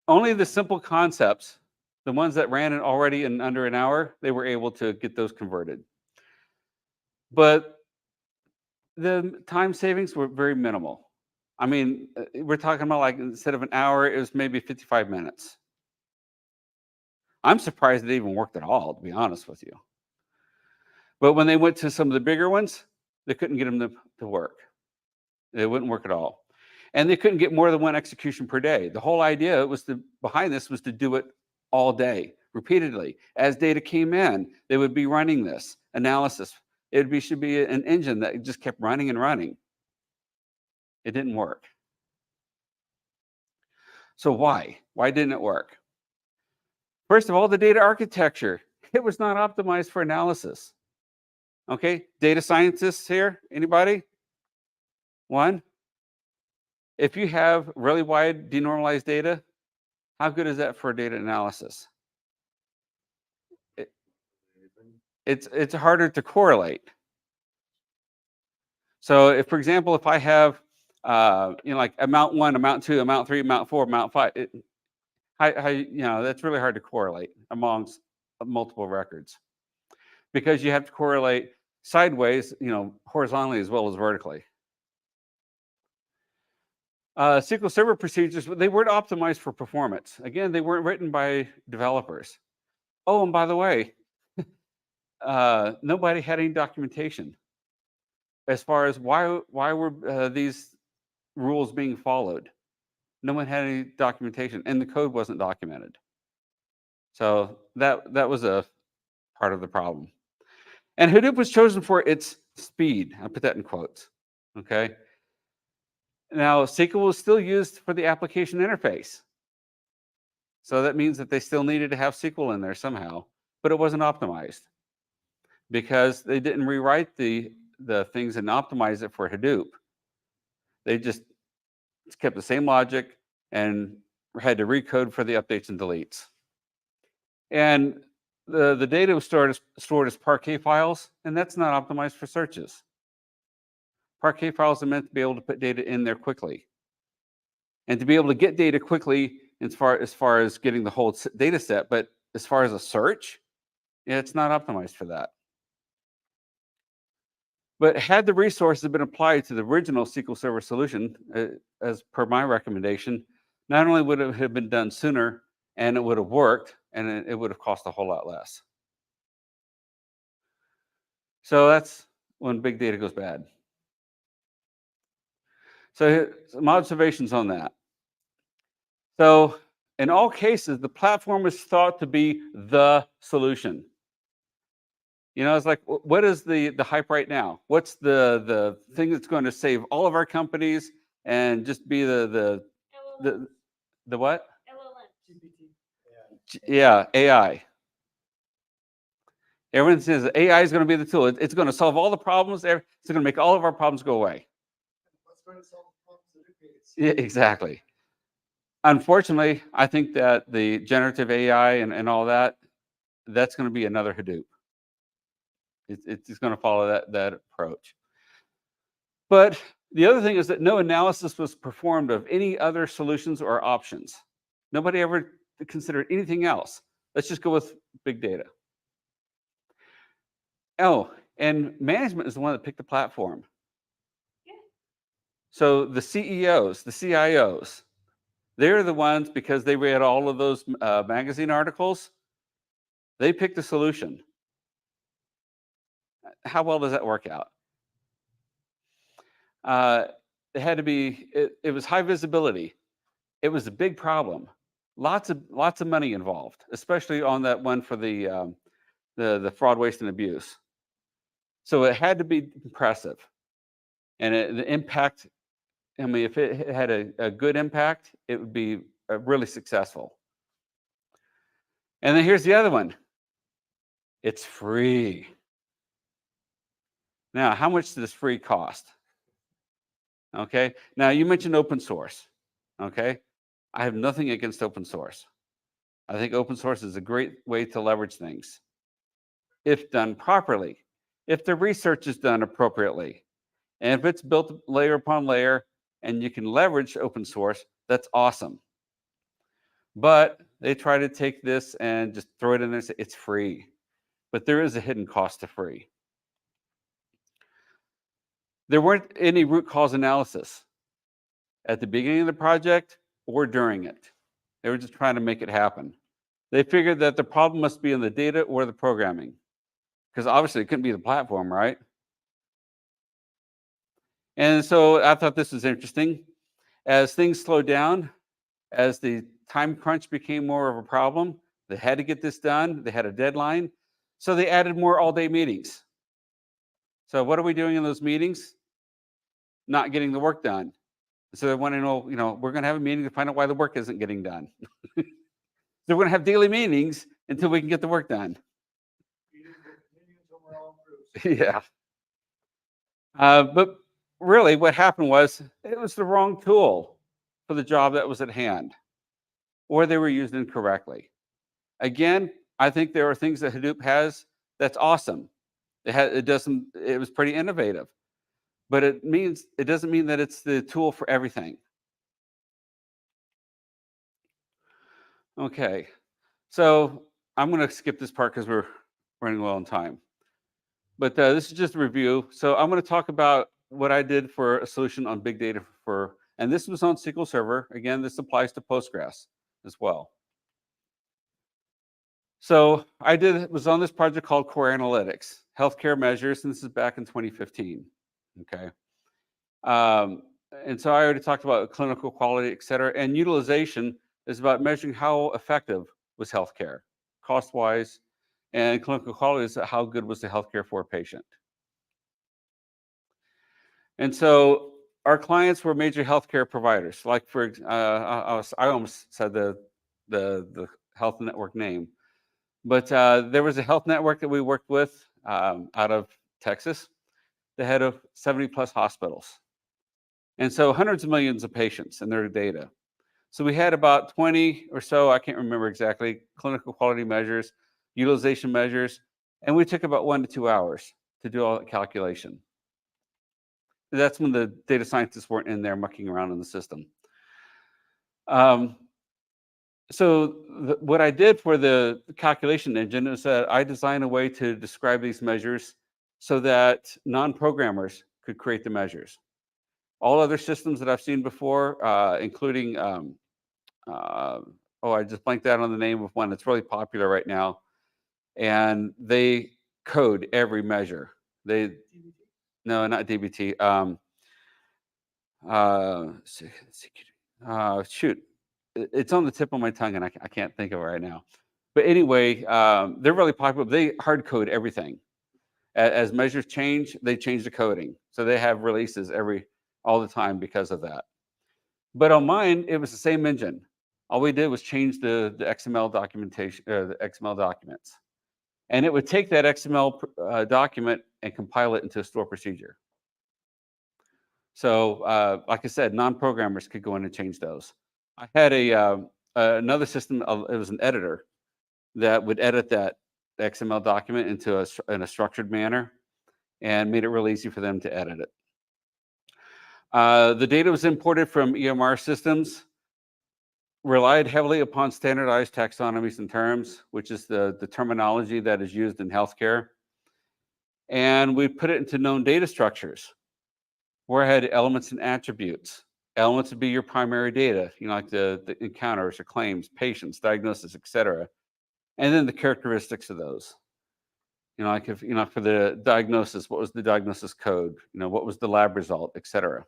the simple concepts, the ones that ran it already in under an hour, they were able to get those converted. But the time savings were very minimal. I mean, we're talking about like instead of an hour, it was maybe 55 minutes. I'm surprised it even worked at all, to be honest with you. But when they went to some of the bigger ones, they couldn't get them to work. They wouldn't work at all. And they couldn't get more than one execution per day. The whole idea behind this was to do it all day, repeatedly. As data came in, they would be running this analysis. Should be an engine that just kept running and running. It didn't work. So why? Why didn't it work? First of all, the data architecture. It was not optimized for analysis. Okay, data scientists here, anybody? One? If you have really wide denormalized data, how good is that for data analysis? It's harder to correlate. So if, for example, if I have, like amount 1, amount 2, amount 3, amount 4, amount 5, that's really hard to correlate amongst multiple records because you have to correlate sideways, horizontally as well as vertically. SQL Server procedures, they weren't optimized for performance. Again, they weren't written by developers. Oh, and by the way, nobody had any documentation as far as why were these rules being followed. No one had any documentation, and the code wasn't documented. So that was a part of the problem. And Hadoop was chosen for its speed. I put that in quotes. Okay. Now, SQL was still used for the application interface. So that means that they still needed to have SQL in there somehow, but it wasn't optimized because they didn't rewrite the things and optimize it for Hadoop. They just kept the same logic and had to recode for the updates and deletes. And the data was stored as Parquet files, and that's not optimized for searches. Parquet files are meant to be able to put data in there quickly. And to be able to get data quickly as far as getting the whole data set, but as far as a search, yeah, it's not optimized for that. But had the resources been applied to the original SQL Server solution, as per my recommendation, not only would it have been done sooner, and it would have worked, and it would have cost a whole lot less. So that's when big data goes bad. So some observations on that. So in all cases, the platform is thought to be the solution. You know, it's like, what is the hype right now? What's the thing that's going to save all of our companies and just be the what? GPT. Yeah, AI. Everyone says AI is going to be the tool. It's going to solve all the problems. It's going to make all of our problems go away. What's going to solve the problems that it creates? Yeah, exactly. Unfortunately, I think that the generative AI and all that, that's going to be another Hadoop. It's just going to follow that approach. But the other thing is that no analysis was performed of any other solutions or options. Nobody ever considered anything else. Let's just go with big data. Oh, and management is the one that picked the platform. Yeah. So the CEOs, the CIOs, they're the ones, because they read all of those magazine articles, they picked the solution. How well does that work out? It had to be, it was high visibility. It was a big problem. Lots of money involved, especially on that one for the fraud, waste, and abuse. So it had to be impressive. And the impact, I mean, if it had a good impact, it would be really successful. And then here's the other one. It's free. Now, how much does free cost? Okay. Now, you mentioned open source. Okay. I have nothing against open source. I think open source is a great way to leverage things if done properly, if the research is done appropriately, and if it's built layer upon layer and you can leverage open source, that's awesome. But they try to take this and just throw it in there and say it's free. But there is a hidden cost to free. There weren't any root cause analysis at the beginning of the project or during it. They were just trying to make it happen. They figured that the problem must be in the data or the programming, because obviously it couldn't be the platform, right? And so I thought this was interesting. As things slowed down, as the time crunch became more of a problem, they had to get this done. They had a deadline. So they added more all-day meetings. So what are we doing in those meetings? Not getting the work done. So they want to know, we're going to have a meeting to find out why the work isn't getting done. So we're going to have daily meetings until we can get the work done. Meetings will continue until we're all improved. Yeah. But really what happened was it was the wrong tool for the job that was at hand, or they were used incorrectly. Again, I think there are things that Hadoop has that's awesome. It was pretty innovative, but it doesn't mean that it's the tool for everything. Okay, so I'm going to skip this part because we're running low on time. But this is just a review. So I'm going to talk about what I did for a solution on big data and this was on SQL Server. Again, this applies to Postgres as well. So I was on this project called Core Analytics, Healthcare Measures, and this is back in 2015. Okay. And so I already talked about clinical quality, et cetera, and utilization is about measuring how effective was healthcare, cost-wise, And clinical quality is how good was the healthcare for a patient. And so our clients were major healthcare providers. Like I almost said the health network name, but there was a health network that we worked with out of Texas. They had 70 plus hospitals. And so hundreds of millions of patients and their data. So we had about 20 or so, I can't remember exactly, clinical quality measures, utilization measures, and we took about 1 to 2 hours to do all that calculation. That's when the data scientists weren't in there mucking around in the system. What I did for the calculation engine is that I designed a way to describe these measures so that non-programmers could create the measures. All other systems that I've seen before, including, I just blanked out on the name of one that's really popular right now, and they code every measure. No, not DBT. Shoot, it's on the tip of my tongue, and I can't think of it right now. But anyway, they're really popular. They hard code everything. As measures change, they change the coding. So they have releases all the time because of that. But on mine, it was the same engine. All we did was change the XML documentation, the XML documents. And it would take that XML document and compile it into a store procedure. So like I said, non-programmers could go in and change those. I had another system, it was an editor that would edit that XML document in a structured manner and made it real easy for them to edit it. The data was imported from EMR systems, relied heavily upon standardized taxonomies and terms, which is the terminology that is used in healthcare. And we put it into known data structures where I had elements and attributes. Elements would be your primary data, like the encounters or claims, patients, diagnosis, et cetera. And then the characteristics of those. Like if, for the diagnosis, what was the diagnosis code? What was the lab result, et cetera.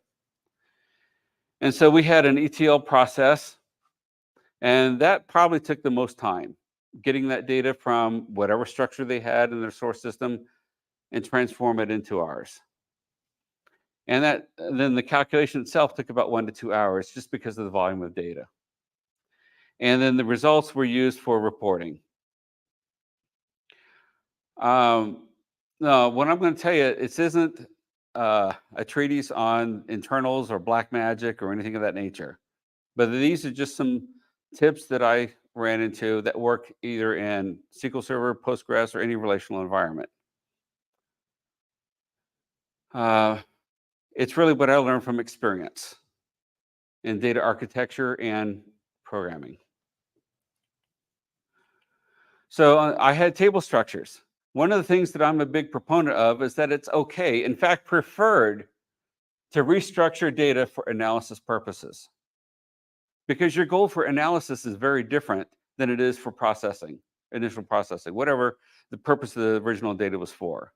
And so we had an ETL process, and that probably took the most time, getting that data from whatever structure they had in their source system and transform it into ours. And then the calculation itself took about 1 to 2 hours just because of the volume of data. And then the results were used for reporting. No, what I'm going to tell you, this isn't a treatise on internals or black magic or anything of that nature. But these are just some tips that I ran into that work either in SQL Server, Postgres, or any relational environment. It's really what I learned from experience in data architecture and programming. So I had table structures. One of the things that I'm a big proponent of is that it's okay, in fact, preferred to restructure data for analysis purposes. Because your goal for analysis is very different than it is for processing, initial processing, whatever the purpose of the original data was for.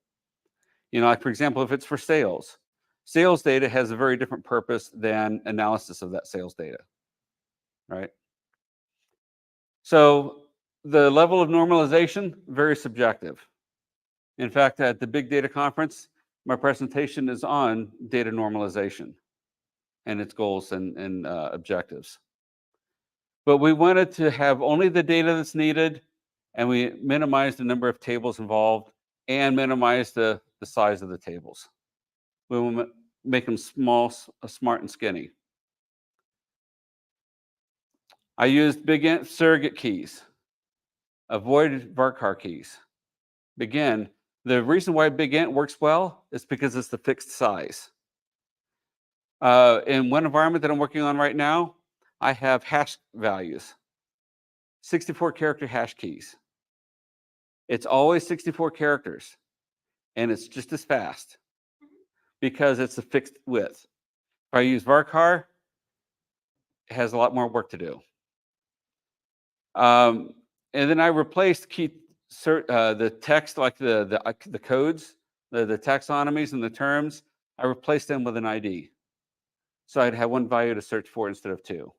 Like for example, if it's for sales data has a very different purpose than analysis of that sales data, right? So the level of normalization, very subjective. In fact, at the Big Data Conference, my presentation is on data normalization and its goals and objectives. But we wanted to have only the data that's needed, and we minimized the number of tables involved and minimize the size of the tables. We will make them small, smart, and skinny. I used BigInt surrogate keys, avoided varchar keys. Again, the reason why BigInt works well is because it's the fixed size. In one environment that I'm working on right now, I have hash values, 64 character hash keys. It's always 64 characters, and it's just as fast because it's a fixed width. If I use varchar, it has a lot more work to do. And then I replaced the text, like the codes, the taxonomies and the terms, I replaced them with an ID. So I'd have one value to search for instead of two.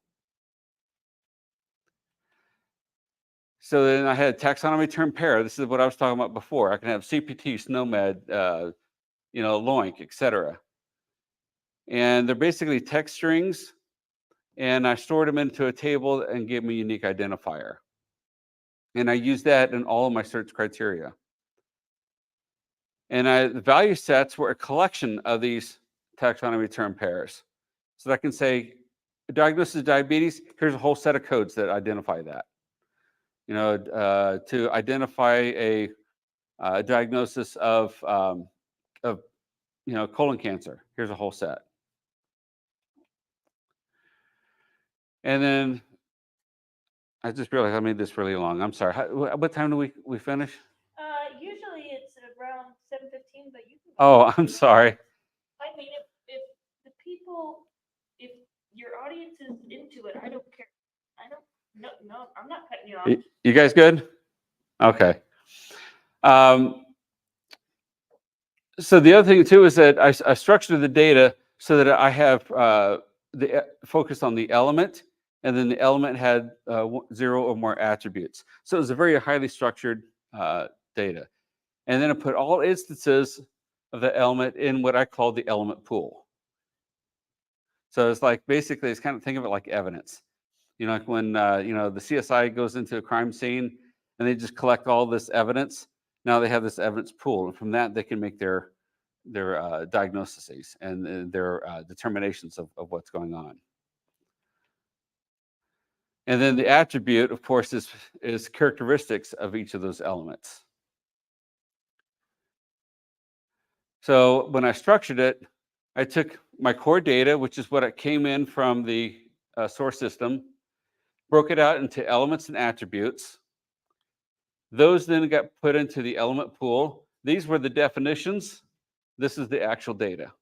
So then I had taxonomy term pair. This is what I was talking about before. I can have CPT, SNOMED, LOINC, etc. And they're basically text strings, and I stored them into a table and gave them a unique identifier. And I use that in all of my search criteria. And the value sets were a collection of these taxonomy term pairs. So that I can say, diagnosis of diabetes, here's a whole set of codes that identify that. To identify a diagnosis of colon cancer, here's a whole set. And then I just realized I made this really long. I'm sorry. What time do we finish? Usually it's around 7:15, but you can. Oh, I'm sorry. I mean, if the people, if your audience is into it, I don't care. No, I'm not cutting you off. You guys good? Okay. So the other thing too is that I structured the data so that I have the focus on the element, and then the element had 0 or more attributes. So it was a very highly structured data. And then I put all instances of the element in what I call the element pool. So it's like basically, it's kind of think of it like evidence. Like when the CSI goes into a crime scene and they just collect all this evidence. Now they have this evidence pool, and from that they can make their diagnoses and their determinations of what's going on. And then the attribute, of course, is characteristics of each of those elements. So when I structured it, I took my core data, which is what it came in from the source system, broke it out into elements and attributes. Those then got put into the element pool. These were the definitions. This is the actual data.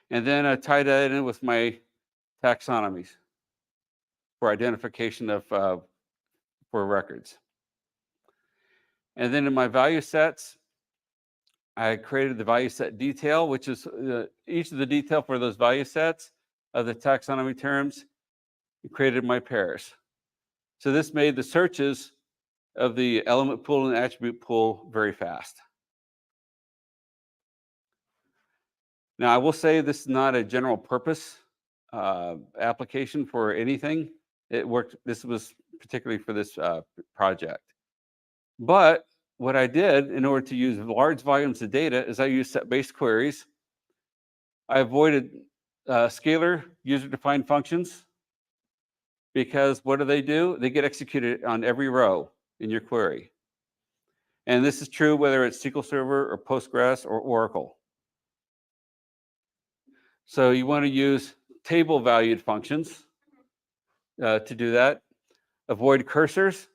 And then I tied that in with my taxonomies for identification of for records. And then in my value sets, I created the value set detail, which is each of the detail for those value sets of the taxonomy terms, created my pairs. So this made the searches of the element pool and attribute pool very fast. Now, I will say this is not a general purpose application for anything. It worked. This was particularly for this project. But what I did in order to use large volumes of data is I used set-based queries. I avoided scalar user-defined functions because what do? They get executed on every row in your query. And this is true whether it's SQL Server or Postgres or Oracle. So you want to use table valued functions to do that. Avoid cursors,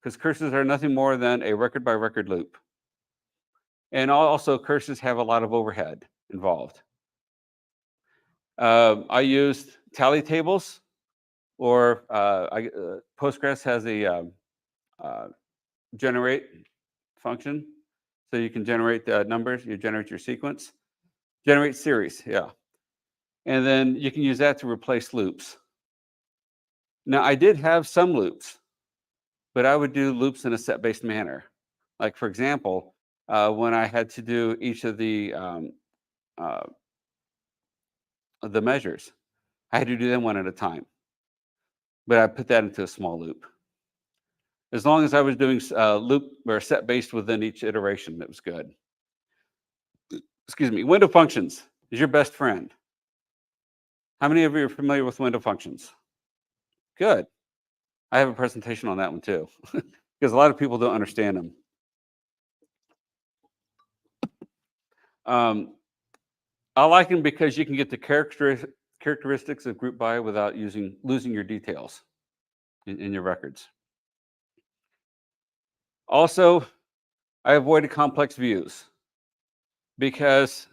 because cursors are nothing more than a record by record loop. And also cursors have a lot of overhead involved. I used tally tables, or Postgres has a generate function. So you can generate the numbers, you generate your sequence. Generate series, yeah. And then you can use that to replace loops. Now, I did have some loops, but I would do loops in a set-based manner. Like, for example, when I had to do each of the measures, I had to do them one at a time. But I put that into a small loop. As long as I was doing loop or set-based within each iteration, that was good. Excuse me, window functions is your best friend. How many of you are familiar with window functions? Good. I have a presentation on that one too, because a lot of people don't understand them. I like them because you can get the characteristics of group by without losing your details in your records. Also, I avoided complex views because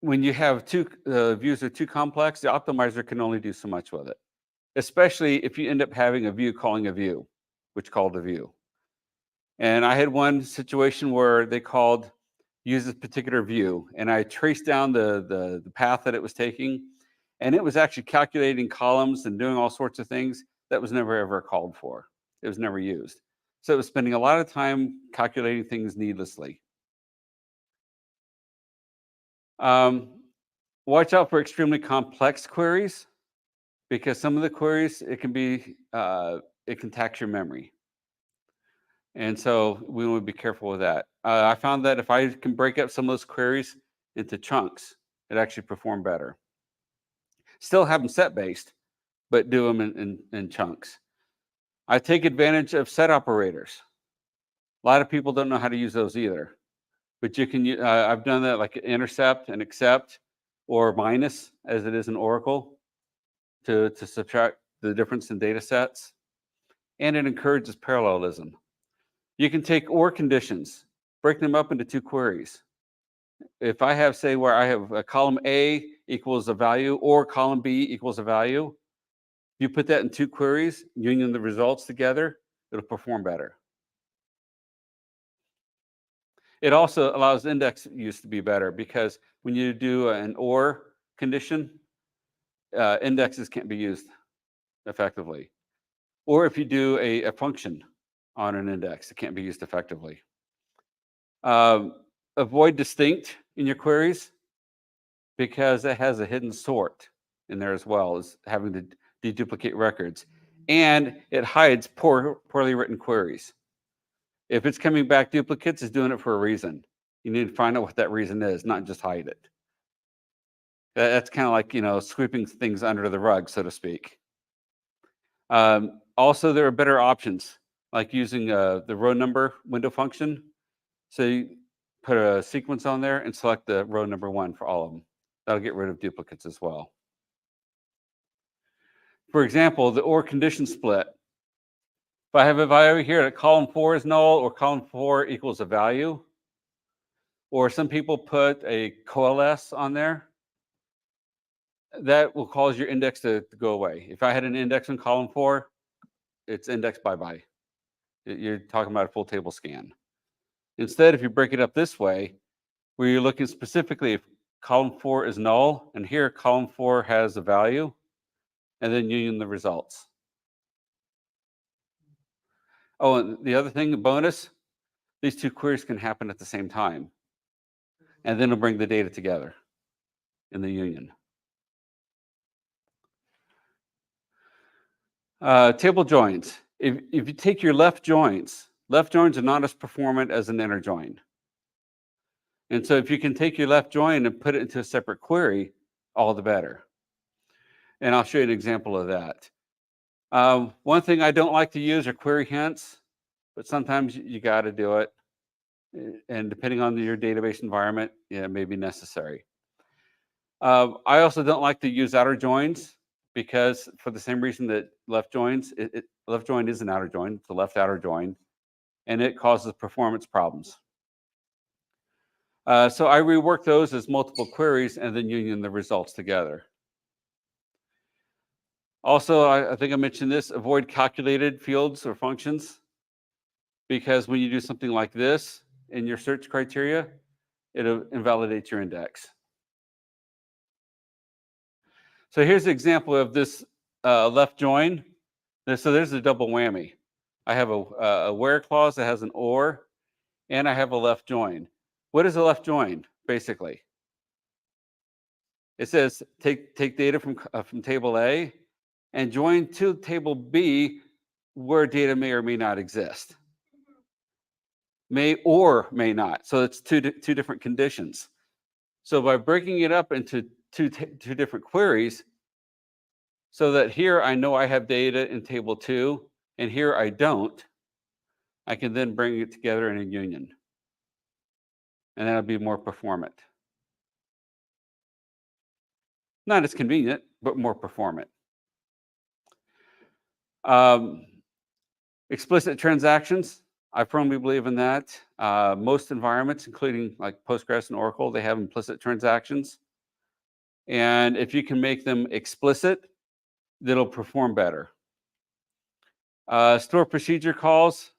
when you have two views that are too complex, the optimizer can only do so much with it, especially if you end up having a view calling a view, which called a view. And I had one situation where they called use this particular view, and I traced down the path that it was taking, And it was actually calculating columns and doing all sorts of things that was never ever called for. It was never used. So it was spending a lot of time calculating things needlessly. Watch out for extremely complex queries, because some of the queries, it can tax your memory. And so we want to be careful with that. I found that if I can break up some of those queries into chunks, it actually performed better. Still have them set-based, but do them in chunks. I take advantage of set operators. A lot of people don't know how to use those either. But you can, I've done that like intercept and accept, or minus, as it is in Oracle, to subtract the difference in data sets. And it encourages parallelism. You can take OR conditions, break them up into two queries. If I have, say, where I have a column A equals a value, or column B equals a value, you put that in two queries, union the results together, it'll perform better. It also allows index use to be better, because when you do an OR condition, indexes can't be used effectively. Or if you do a function on an index, it can't be used effectively. Avoid distinct in your queries, because it has a hidden sort in there as well as having to deduplicate records. And it hides poorly written queries. If it's coming back duplicates, it's doing it for a reason. You need to find out what that reason is, not just hide it. That's kind of like, sweeping things under the rug, so to speak. Also, there are better options, like using the row number window function. So you put a sequence on there and select the row number 1 for all of them. That'll get rid of duplicates as well. For example, the OR condition split. If I have a value here that column 4 is null, or column 4 equals a value, or some people put a coalesce on there, that will cause your index to go away. If I had an index in column 4, it's indexed bye-bye. You're talking about a full table scan. Instead, if you break it up this way, where you're looking specifically if column 4 is null, and here column 4 has a value, and then union the results. Oh, and the other thing, the bonus, these two queries can happen at the same time. And then it'll bring the data together in the union. Table joins. If you take your left joins are not as performant as an inner join. And so if you can take your left join and put it into a separate query, all the better. And I'll show you an example of that. One thing I don't like to use are query hints, but sometimes you got to do it. And depending on your database environment, it may be necessary. I also don't like to use outer joins, because for the same reason that left joins, left join is an outer join, it's a left outer join, and it causes performance problems. So I rework those as multiple queries and then union the results together. Also, I think I mentioned this, avoid calculated fields or functions, because when you do something like this in your search criteria, it'll invalidate your index. So here's an example of this left join. So there's a double whammy. I have a where clause that has an or, and I have a left join. What is a left join, basically? It says take data from table A and join to table B where data may or may not exist. May or may not. So it's two different conditions. So by breaking it up into two different queries, so that here I know I have data in table 2, and here I don't, I can then bring it together in a union. And that'll be more performant. Not as convenient, but more performant. Explicit transactions, I firmly believe in that. Most environments, including like Postgres and Oracle, they have implicit transactions. And if you can make them explicit, that'll perform better. Store procedure calls,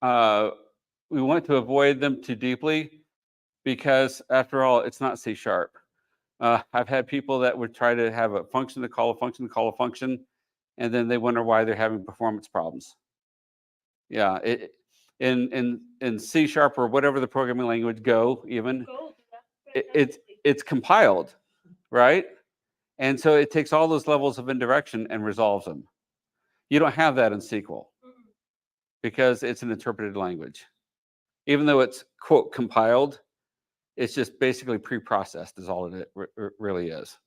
we want to avoid them too deeply, because after all, it's not C#. I've had people that would try to have a function to call a function to call a function, and then they wonder why they're having performance problems. Yeah, in C# or whatever the programming language, Go even, Go. it's compiled, right? And so it takes all those levels of indirection and resolves them. You don't have that in SQL because it's an interpreted language. Even though it's, quote, compiled, it's just basically pre-processed is all it really is.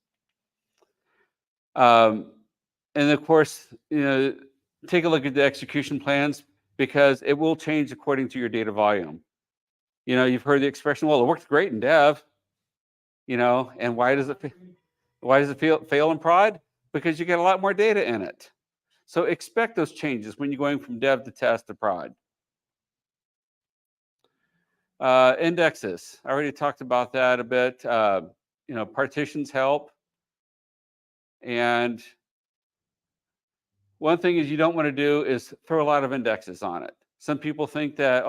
And of course, take a look at the execution plans because it will change according to your data volume. You've heard the expression, well, it worked great in dev, and why does it fail in prod? Because you get a lot more data in it. So expect those changes when you're going from dev to test to prod. Indexes, I already talked about that a bit. Partitions help. And one thing is you don't want to do is throw a lot of indexes on it. Some people think that,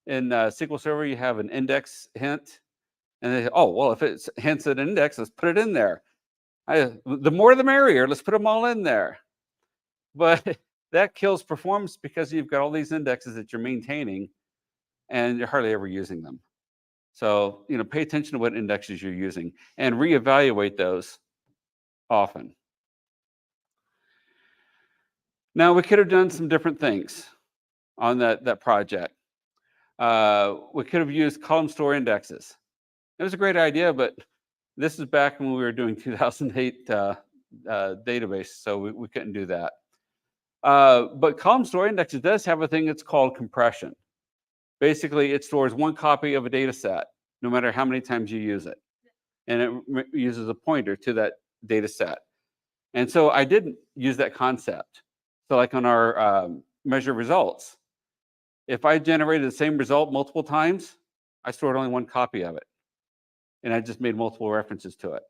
in SQL Server, you have an index hint. And they say, well, if it's hints at an index, let's put it in there. The more the merrier, let's put them all in there. But that kills performance because you've got all these indexes that you're maintaining and you're hardly ever using them. So, pay attention to what indexes you're using and reevaluate those often. Now, we could have done some different things on that project. We could have used column store indexes. It was a great idea, but this is back when we were doing 2008 database, so we couldn't do that. But column store indexes does have a thing that's called compression. Basically, it stores one copy of a data set, no matter how many times you use it. And it uses a pointer to that data set. And so I didn't use that concept. So like on our measure results, if I generated the same result multiple times, I stored only one copy of it. And I just made multiple references to it.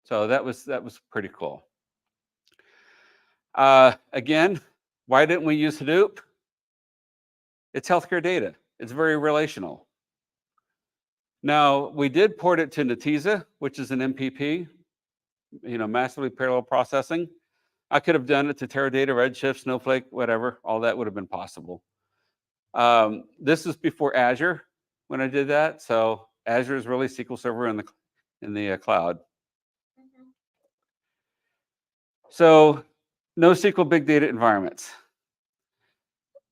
So that was pretty cool. Again, why didn't we use Hadoop? It's healthcare data. It's very relational. Now, we did port it to Netezza, which is an MPP, massively parallel processing. I could have done it to Teradata, Redshift, Snowflake, whatever. All that would have been possible. This is before Azure when I did that. So Azure is really SQL Server in the cloud. So NoSQL big data environments.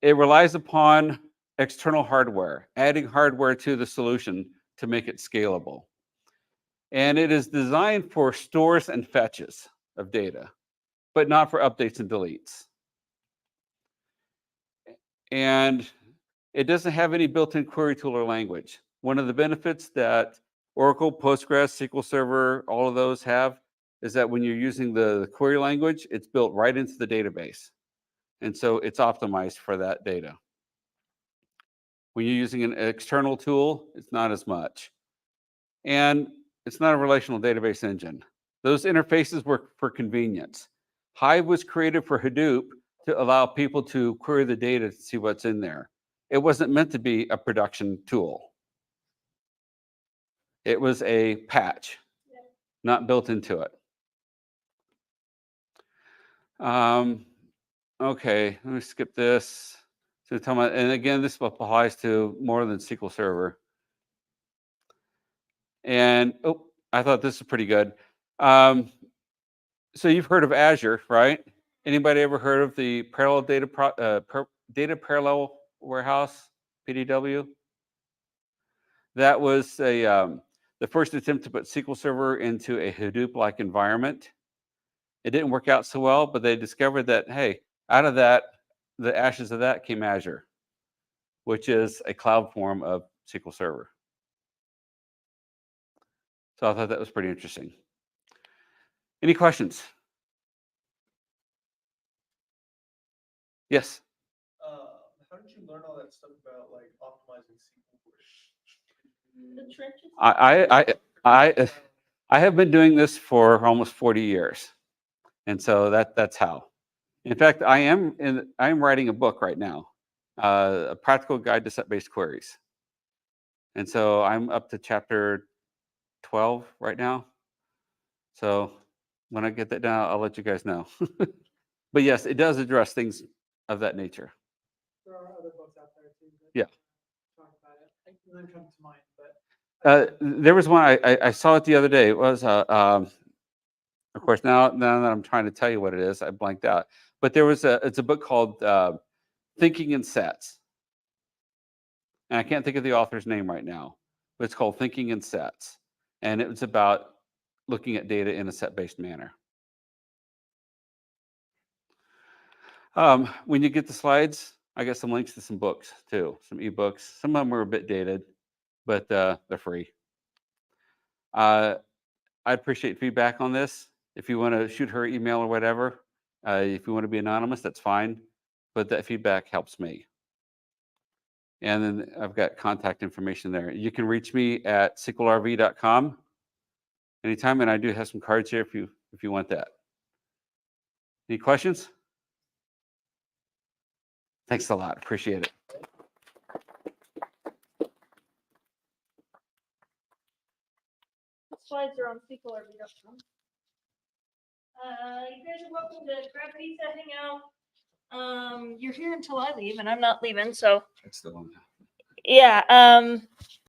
It relies upon external hardware, adding hardware to the solution to make it scalable. And it is designed for stores and fetches of data, but not for updates and deletes. And it doesn't have any built-in query tool or language. One of the benefits that Oracle, Postgres, SQL Server, all of those have is that when you're using the query language, it's built right into the database. And so it's optimized for that data. When you're using an external tool, it's not as much. And it's not a relational database engine. Those interfaces work for convenience. Hive was created for Hadoop to allow people to query the data to see what's in there. It wasn't meant to be a production tool. It was a patch, not built into it. Okay, let me skip this. So and again, this applies to more than SQL Server. And I thought this is pretty good. So you've heard of Azure, right? Anybody ever heard of the parallel data parallel warehouse, PDW? That was the first attempt to put SQL Server into a Hadoop-like environment. It didn't work out so well, but they discovered that, hey, out of that, the ashes of that came Azure, which is a cloud form of SQL Server. So I thought that was pretty interesting. Any questions? Yes? How did you learn all that stuff about like optimizing SQL? The trenches. I have been doing this for almost 40 years. And so that's how. In fact, I am writing a book right now, a practical guide to set-based queries. And so I'm up to chapter 12 right now. So when I get that down, I'll let you guys know. But yes, it does address things of that nature. There are other books out there too. that Yeah. Talk about it. None come to mind, but There was one I saw it the other day. It was, of course, now that I'm trying to tell you what it is, I blanked out. But it's a book called Thinking in Sets. And I can't think of the author's name right now, but it's called Thinking in Sets. And it was about looking at data in a set-based manner. When you get the slides, I got some links to some books too, some ebooks. Some of them are a bit dated, but they're free. I appreciate feedback on this. If you want to shoot her email or whatever, if you want to be anonymous, that's fine. But that feedback helps me. And then I've got contact information there. You can reach me at sqlrv.com anytime, and I do have some cards here if you want that. Any questions? Thanks a lot. Appreciate it. Slides are on SQLRV.com. You guys are welcome to grab pizza, hang out. You're here until I leave, and I'm not leaving, so That's the one. yeah.